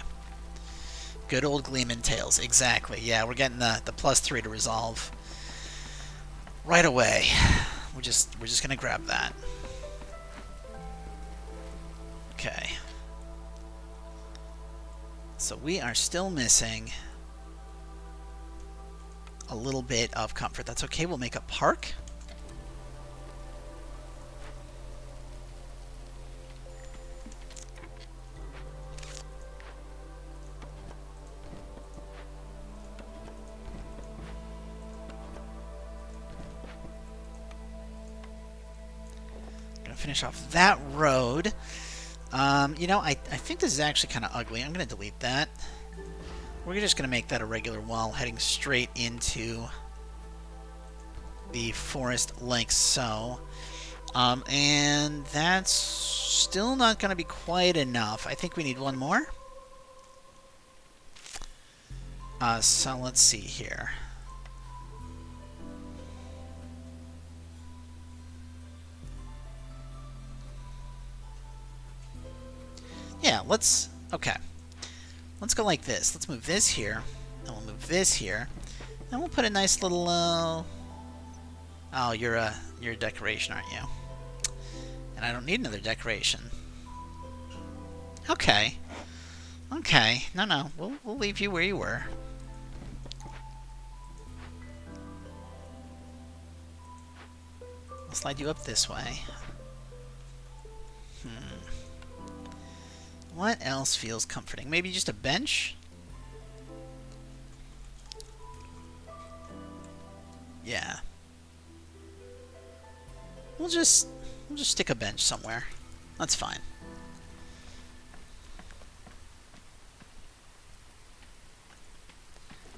Good old Gleeman Tales. Exactly. Yeah, we're getting the +3 to resolve right away. We're just gonna grab that. Okay. So we are still missing a little bit of comfort. That's okay. We'll make a park. Finish off that road. You know, I think this is actually kind of ugly. I'm going to delete that. We're just going to make that a regular wall heading straight into the forest like so. And that's still not going to be quite enough. I think we need one more. So let's see here. Yeah, okay. Let's go like this. Let's move this here, and we'll move this here, and we'll put a nice little, oh, you're a decoration, aren't you? And I don't need another decoration. Okay. Okay. No. We'll leave you where you were. I'll slide you up this way. What else feels comforting? Maybe just a bench? Yeah. We'll just stick a bench somewhere. That's fine.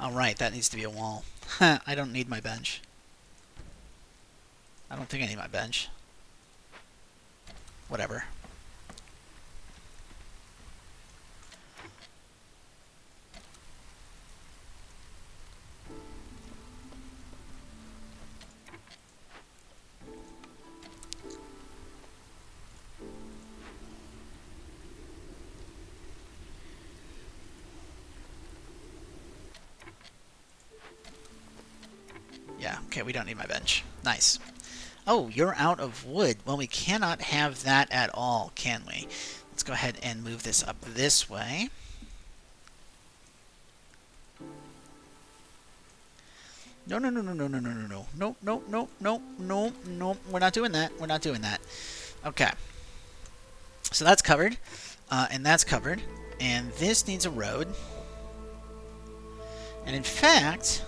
Alright, that needs to be a wall. I don't need my bench. I don't think I need my bench. Whatever. Yeah, Okay, we don't need my bench. Nice. Oh, you're out of wood. Well, we cannot have that at all, can we? Let's go ahead and move this up this way. No, no, no, no, no, no, no, no, no. No, no, no, no, no, no. We're not doing that. We're not doing that. Okay. So that's covered. And that's covered. And this needs a road. And in fact,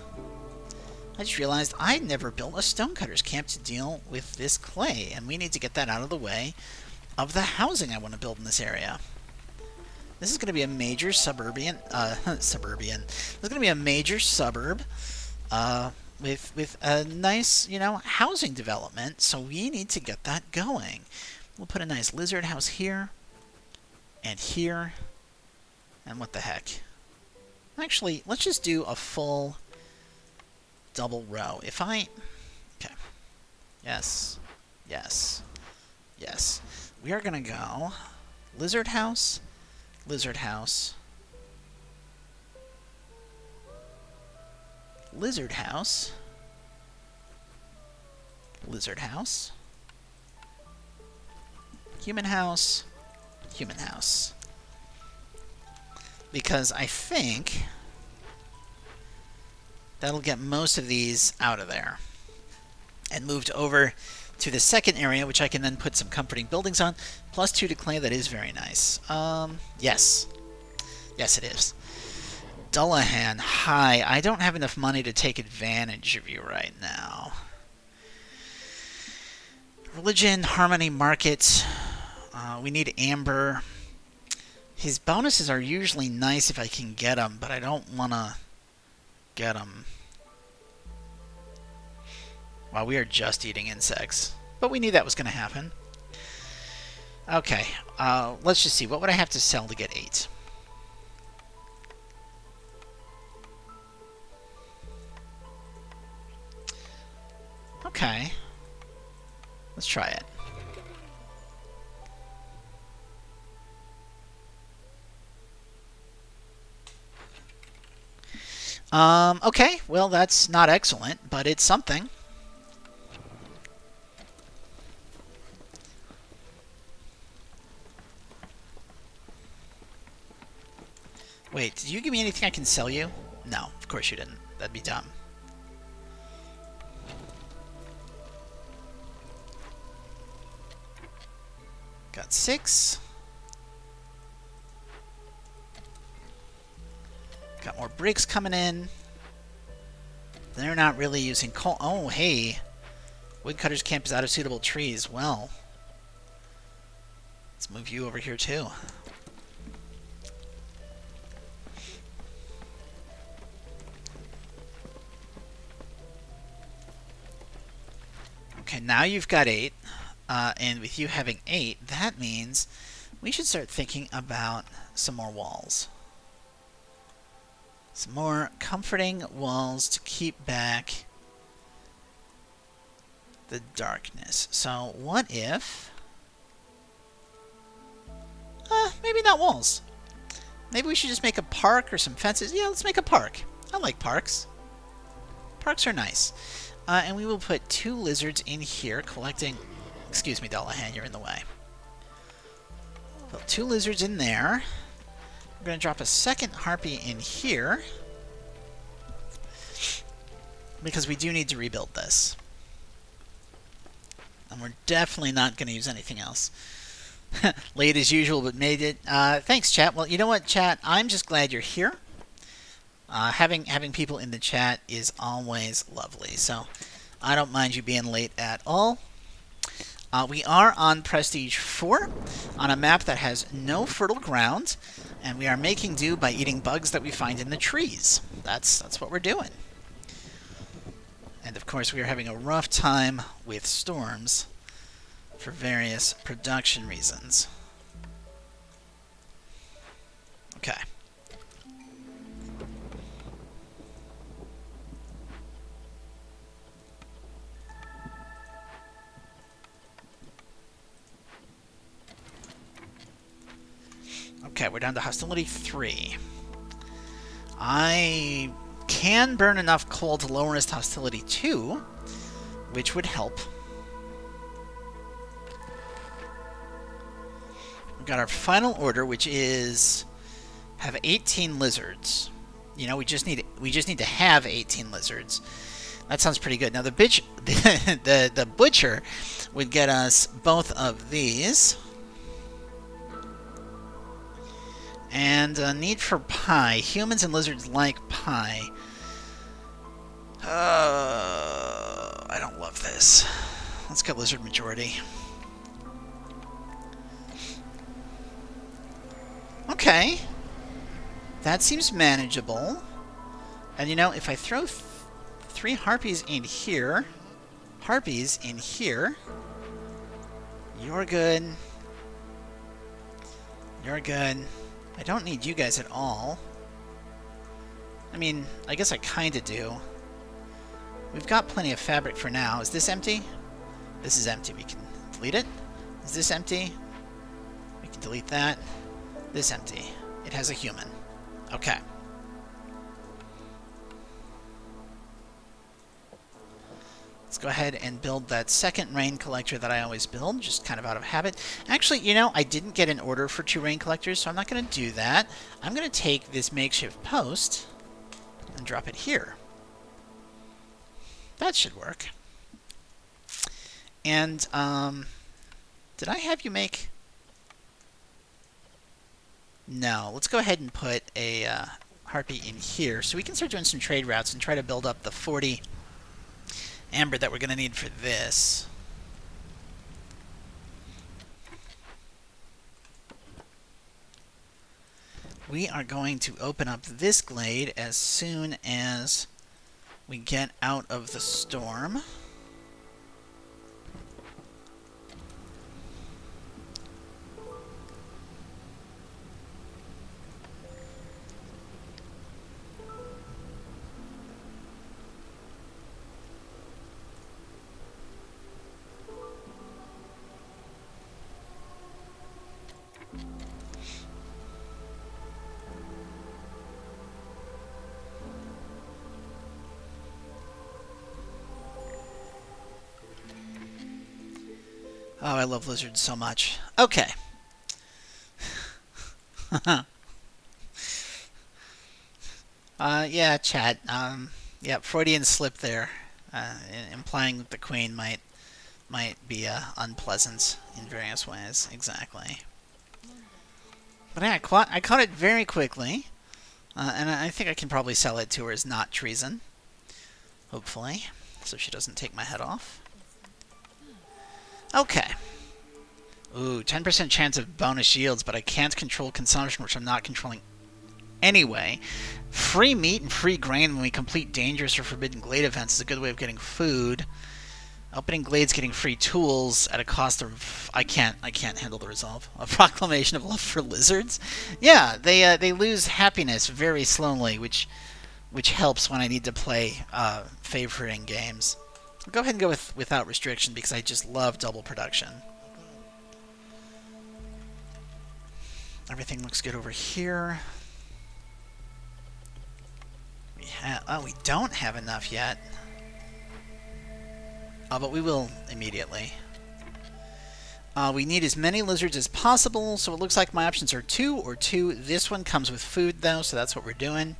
I just realized I never built a stonecutter's camp to deal with this clay. And we need to get that out of the way of the housing I want to build in this area. This is going to be a major suburban. This is going to be a major suburb. With a nice, housing development, so we need to get that going. We'll put a nice lizard house here, and here, and what the heck. Actually, let's just do a full double row. Okay. Yes. Yes. Yes. We are going to go lizard house, lizard house, lizard house, lizard house, human house, human house. Because I think that'll get most of these out of there. And moved over to the second area, which I can then put some comforting buildings on. +2 to clay, that is very nice. Yes. Yes, it is. Dullahan, hi. I don't have enough money to take advantage of you right now. Religion, harmony, market. We need amber. His bonuses are usually nice if I can get them, but I don't want to get them. Wow, we are just eating insects. But we knew that was going to happen. Okay, let's just see. What would I have to sell to get 8? Okay. Let's try it. Okay, well, that's not excellent, but it's something. Wait, did you give me anything I can sell you? No, of course you didn't. That'd be dumb. Got 6. Got more bricks coming in. They're not really using coal. Oh, hey. Woodcutter's camp is out of suitable trees. Well, let's move you over here too. Okay, now you've got 8. And with you having 8, that means we should start thinking about some more walls. Some more comforting walls to keep back the darkness. So what if... maybe not walls. Maybe we should just make a park or some fences. Yeah, let's make a park. I like parks. Parks are nice. And we will put 2 lizards in here collecting... Excuse me, Dullahan, you're in the way. Put 2 lizards in there. We're going to drop a second harpy in here. Because we do need to rebuild this. And we're definitely not going to use anything else. Late as usual, but made it. Thanks, chat. Well, you know what, chat? I'm just glad you're here. Having people in the chat is always lovely. So I don't mind you being late at all. We are on Prestige 4 on a map that has no fertile ground, and we are making do by eating bugs that we find in the trees. That's what we're doing. And of course, we are having a rough time with storms for various production reasons. Okay. Okay, we're down to hostility 3. I can burn enough coal to lower his hostility too, which would help. We've got our final order, which is have 18 lizards. You know, we just need to have 18 lizards. That sounds pretty good. Now the the butcher would get us both of these. And need for pie. Humans and lizards like pie. I don't love this. Let's get lizard majority. Okay. That seems manageable. And you know, if I throw 3 harpies in here, you're good. You're good. I don't need you guys at all. I mean, I guess I kinda do. We've got plenty of fabric for now. Is this empty? This is empty. We can delete it. Is this empty? We can delete that. This empty. It has a human. Okay. Let's go ahead and build that second rain collector that I always build, just kind of out of habit. Actually, you know, I didn't get an order for 2 rain collectors, so I'm not going to do that. I'm going to take this makeshift post and drop it here. That should work. And, did I have you make... No, let's go ahead and put a harpy in here so we can start doing some trade routes and try to build up the 40 amber that we're going to need for this. We are going to open up this glade as soon as we get out of the storm. Oh, I love lizards so much. Okay. Yeah, chat. Yeah, Freudian slip there, implying that the queen might be unpleasant in various ways. Exactly. But yeah, I caught it very quickly, and I think I can probably sell it to her as not treason. Hopefully, so she doesn't take my head off. Okay. Ooh, 10% chance of bonus yields, but I can't control consumption, which I'm not controlling anyway. Free meat and free grain when we complete dangerous or forbidden glade events is a good way of getting food. Opening glades, getting free tools at a cost of... I can't handle the resolve. A proclamation of love for lizards? Yeah, they lose happiness very slowly, which helps when I need to play favoriting games. I'll go ahead and go without restriction because I just love double production. Everything looks good over here. We don't have enough yet. But we will immediately. We need as many lizards as possible, so it looks like my options are 2 or 2. This one comes with food, though, so that's what we're doing.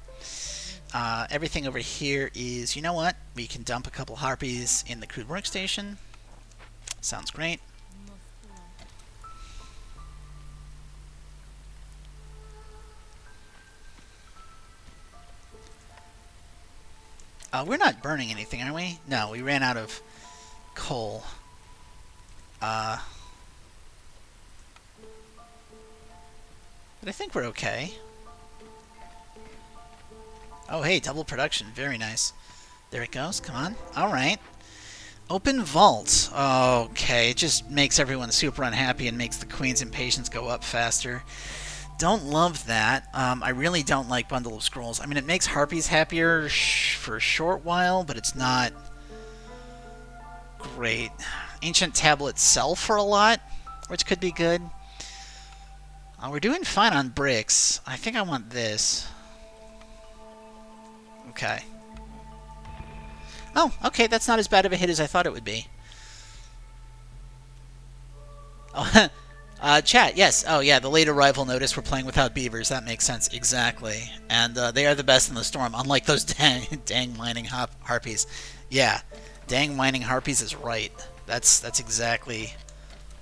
Everything over here is, you know what? We can dump a couple harpies in the crude workstation. Sounds great. We're not burning anything, are we? No, we ran out of coal. But I think we're okay. Oh, hey, double production. Very nice. There it goes. Come on. All right. Open vault. Okay, it just makes everyone super unhappy and makes the queen's impatience go up faster. Don't love that. I really don't like Bundle of Scrolls. I mean, it makes harpies happier for a short while, but it's not great. Ancient Tablet sell for a lot, which could be good. We're doing fine on bricks. I think I want this. Okay. Oh, okay, that's not as bad of a hit as I thought it would be. Oh, chat, yes. Oh, yeah, the late arrival notice we're playing without beavers. That makes sense, exactly. And they are the best in the storm, unlike those dang mining harpies. Yeah, dang mining harpies is right. That's exactly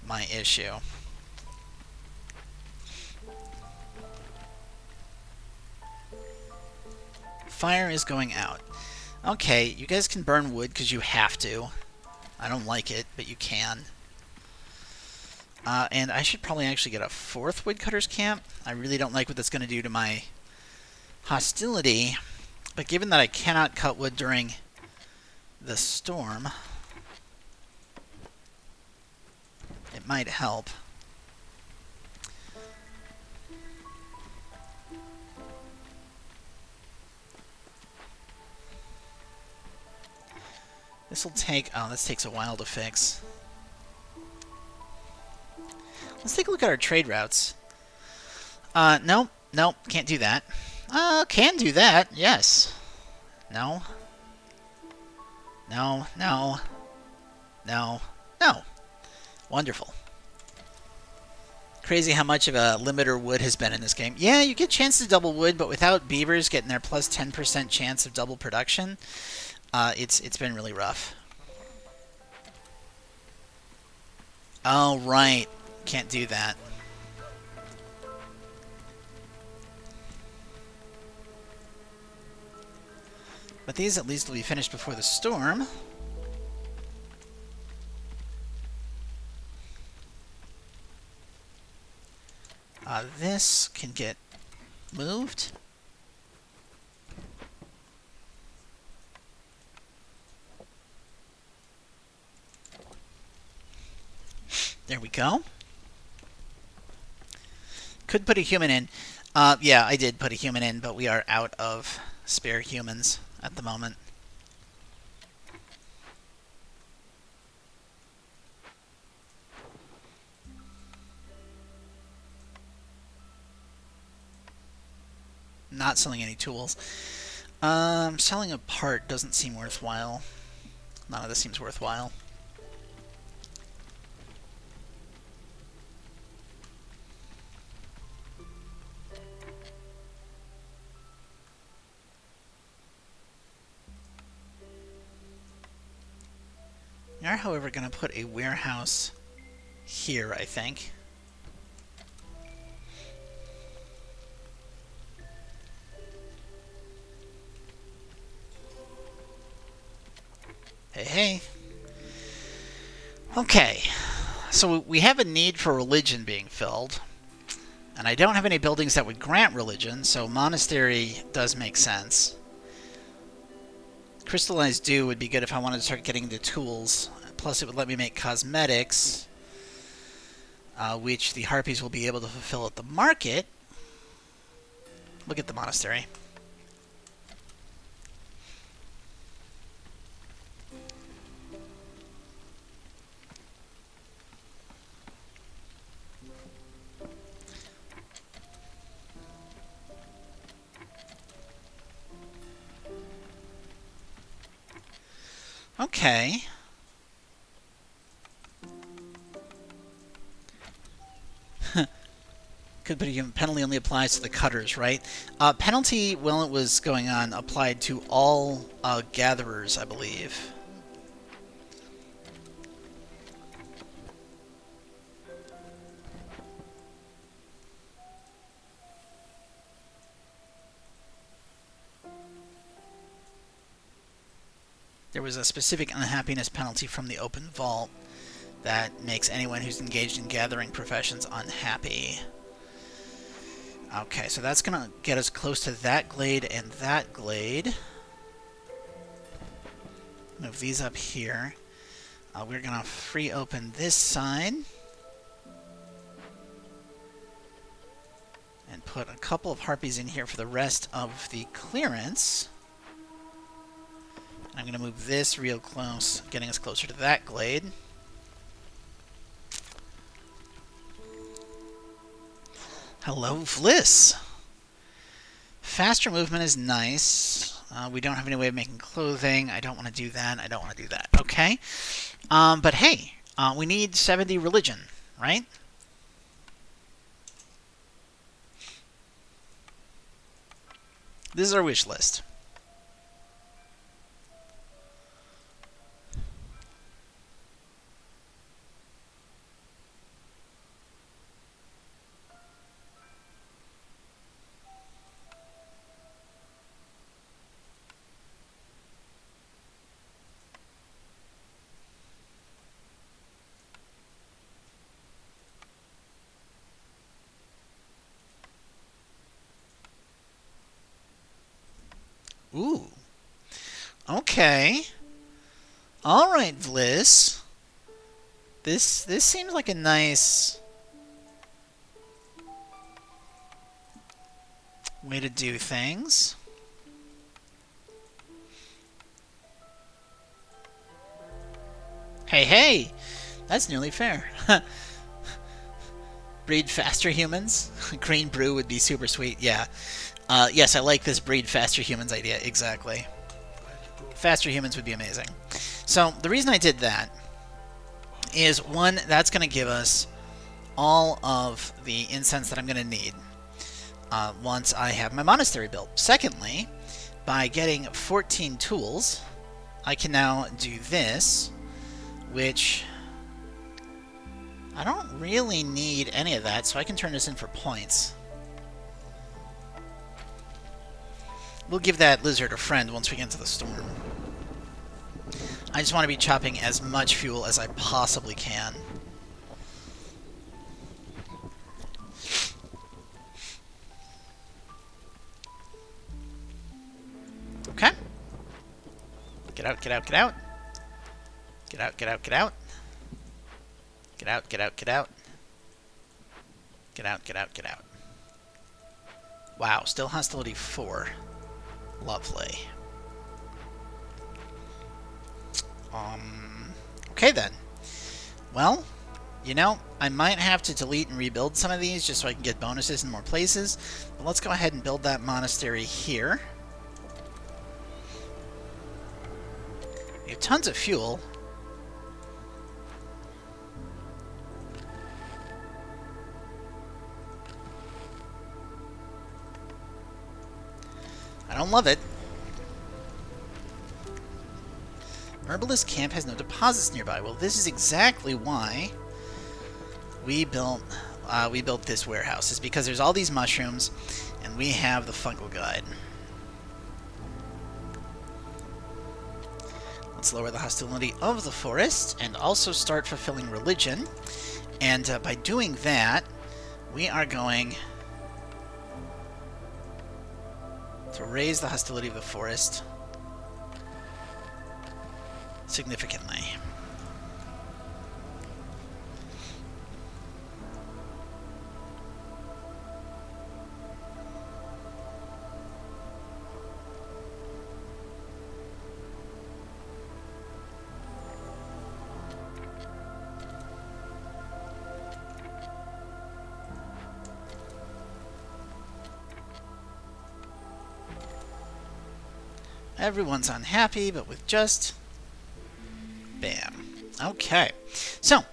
my issue. Fire is going out. Okay, you guys can burn wood because you have to. I don't like it, but you can. And I should probably actually get a 4th woodcutter's camp. I really don't like what that's going to do to my hostility. But given that I cannot cut wood during the storm, it might help. This will take... Oh, this takes a while to fix. Let's take a look at our trade routes. Nope, nope, can't do that. Can do that, yes. No. No, no. No, no. Wonderful. Crazy how much of a limiter wood has been in this game. Yeah, you get a chance to double wood, but without beavers getting their plus 10% chance of double production, it's been really rough. Oh, right. Can't do that. But these at least will be finished before the storm. This can get moved. There we go. Could put a human in. Yeah, I did put a human in, but we are out of spare humans at the moment. Not selling any tools. Selling a part doesn't seem worthwhile. None of this seems worthwhile. We are, however, going to put a warehouse here, I think. Hey, hey. Okay, so we have a need for religion being filled. And I don't have any buildings that would grant religion, so monastery does make sense. Crystallized dew would be good if I wanted to start getting into tools. Plus it would let me make cosmetics, which the harpies will be able to fulfill at the market. Look at the monastery. Okay. Could put a penalty only applies to the cutters, right? Penalty, while it was going on, applied to all gatherers, I believe. There was a specific unhappiness penalty from the open vault that makes anyone who's engaged in gathering professions unhappy. Okay, so that's going to get us close to that glade and that glade. Move these up here. We're going to free open this side. And put a couple of harpies in here for the rest of the clearance. I'm going to move this real close, getting us closer to that glade. Hello, Fliss! Faster movement is nice. We don't have any way of making clothing. I don't want to do that. I don't want to do that. Okay. But hey, we need 70 religion, right? This is our wish list. Ooh. Okay. All right, Bliss. This seems like a nice way to do things. Hey, hey! That's nearly fair. Breed faster humans? Green brew would be super sweet, yeah. Yes, I like this breed faster humans idea, exactly. Faster humans would be amazing. So, the reason I did that is, one, that's going to give us all of the incense that I'm going to need once I have my monastery built. Secondly, by getting 14 tools, I can now do this, which I don't really need any of that, so I can turn this in for points. We'll give that lizard a friend once we get into the storm. I just want to be chopping as much fuel as I possibly can. Okay. Get out, get out, get out. Get out, get out, get out. Get out, get out, get out. Get out, get out, get out. Wow, still hostility 4. Lovely. Okay then. Well, you know, I might have to delete and rebuild some of these just so I can get bonuses in more places. But let's go ahead and build that monastery here. We have tons of fuel. I don't love it. Herbalist camp has no deposits nearby. Well, this is exactly why we built this warehouse. Is because there's all these mushrooms, and we have the fungal guide. Let's lower the hostility of the forest, and also start fulfilling religion. And by doing that, we are going to raise the hostility of the forest significantly. Everyone's unhappy, but with just... bam. Okay. So,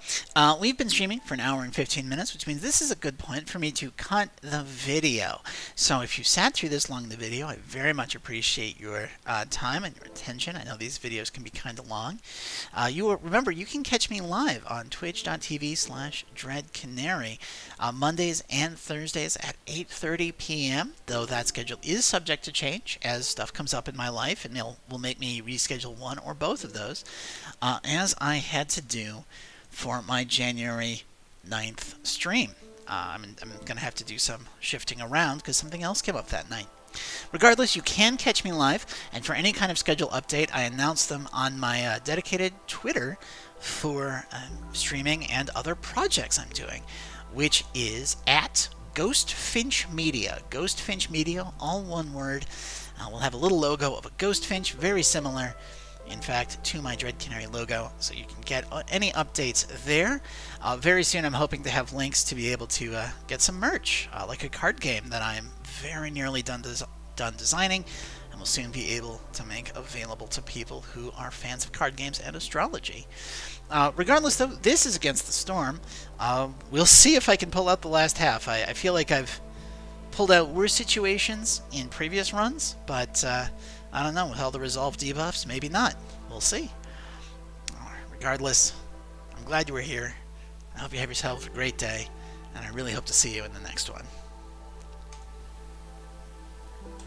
we've been streaming for an hour and 15 minutes, which means this is a good point for me to cut the video. So if you sat through this long in the video, I very much appreciate your time and your attention. I know these videos can be kind of long. Remember, you can catch me live on twitch.tv/dreadcanary Mondays and Thursdays at 8:30 p.m., though that schedule is subject to change as stuff comes up in my life, and will make me reschedule one or both of those, as I had to do for my January 9th stream. I'm going to have to do some shifting around because something else came up that night. Regardless, you can catch me live, and for any kind of schedule update, I announce them on my dedicated Twitter for streaming and other projects I'm doing, which is at Ghostfinch Media. Ghostfinch Media, all one word. We'll have a little logo of a Ghostfinch, very similar, in fact, to my Dread Canary logo, so you can get any updates there. Very soon I'm hoping to have links to be able to get some merch, like a card game that I'm very nearly done designing. I'm will soon be able to make available to people who are fans of card games and astrology. Regardless, though, this is Against the Storm. We'll see if I can pull out the last half. I feel like I've pulled out worse situations in previous runs, but I don't know. With all the resolve debuffs, maybe not. We'll see. Regardless, I'm glad you were here. I hope you have yourself a great day, and I really hope to see you in the next one.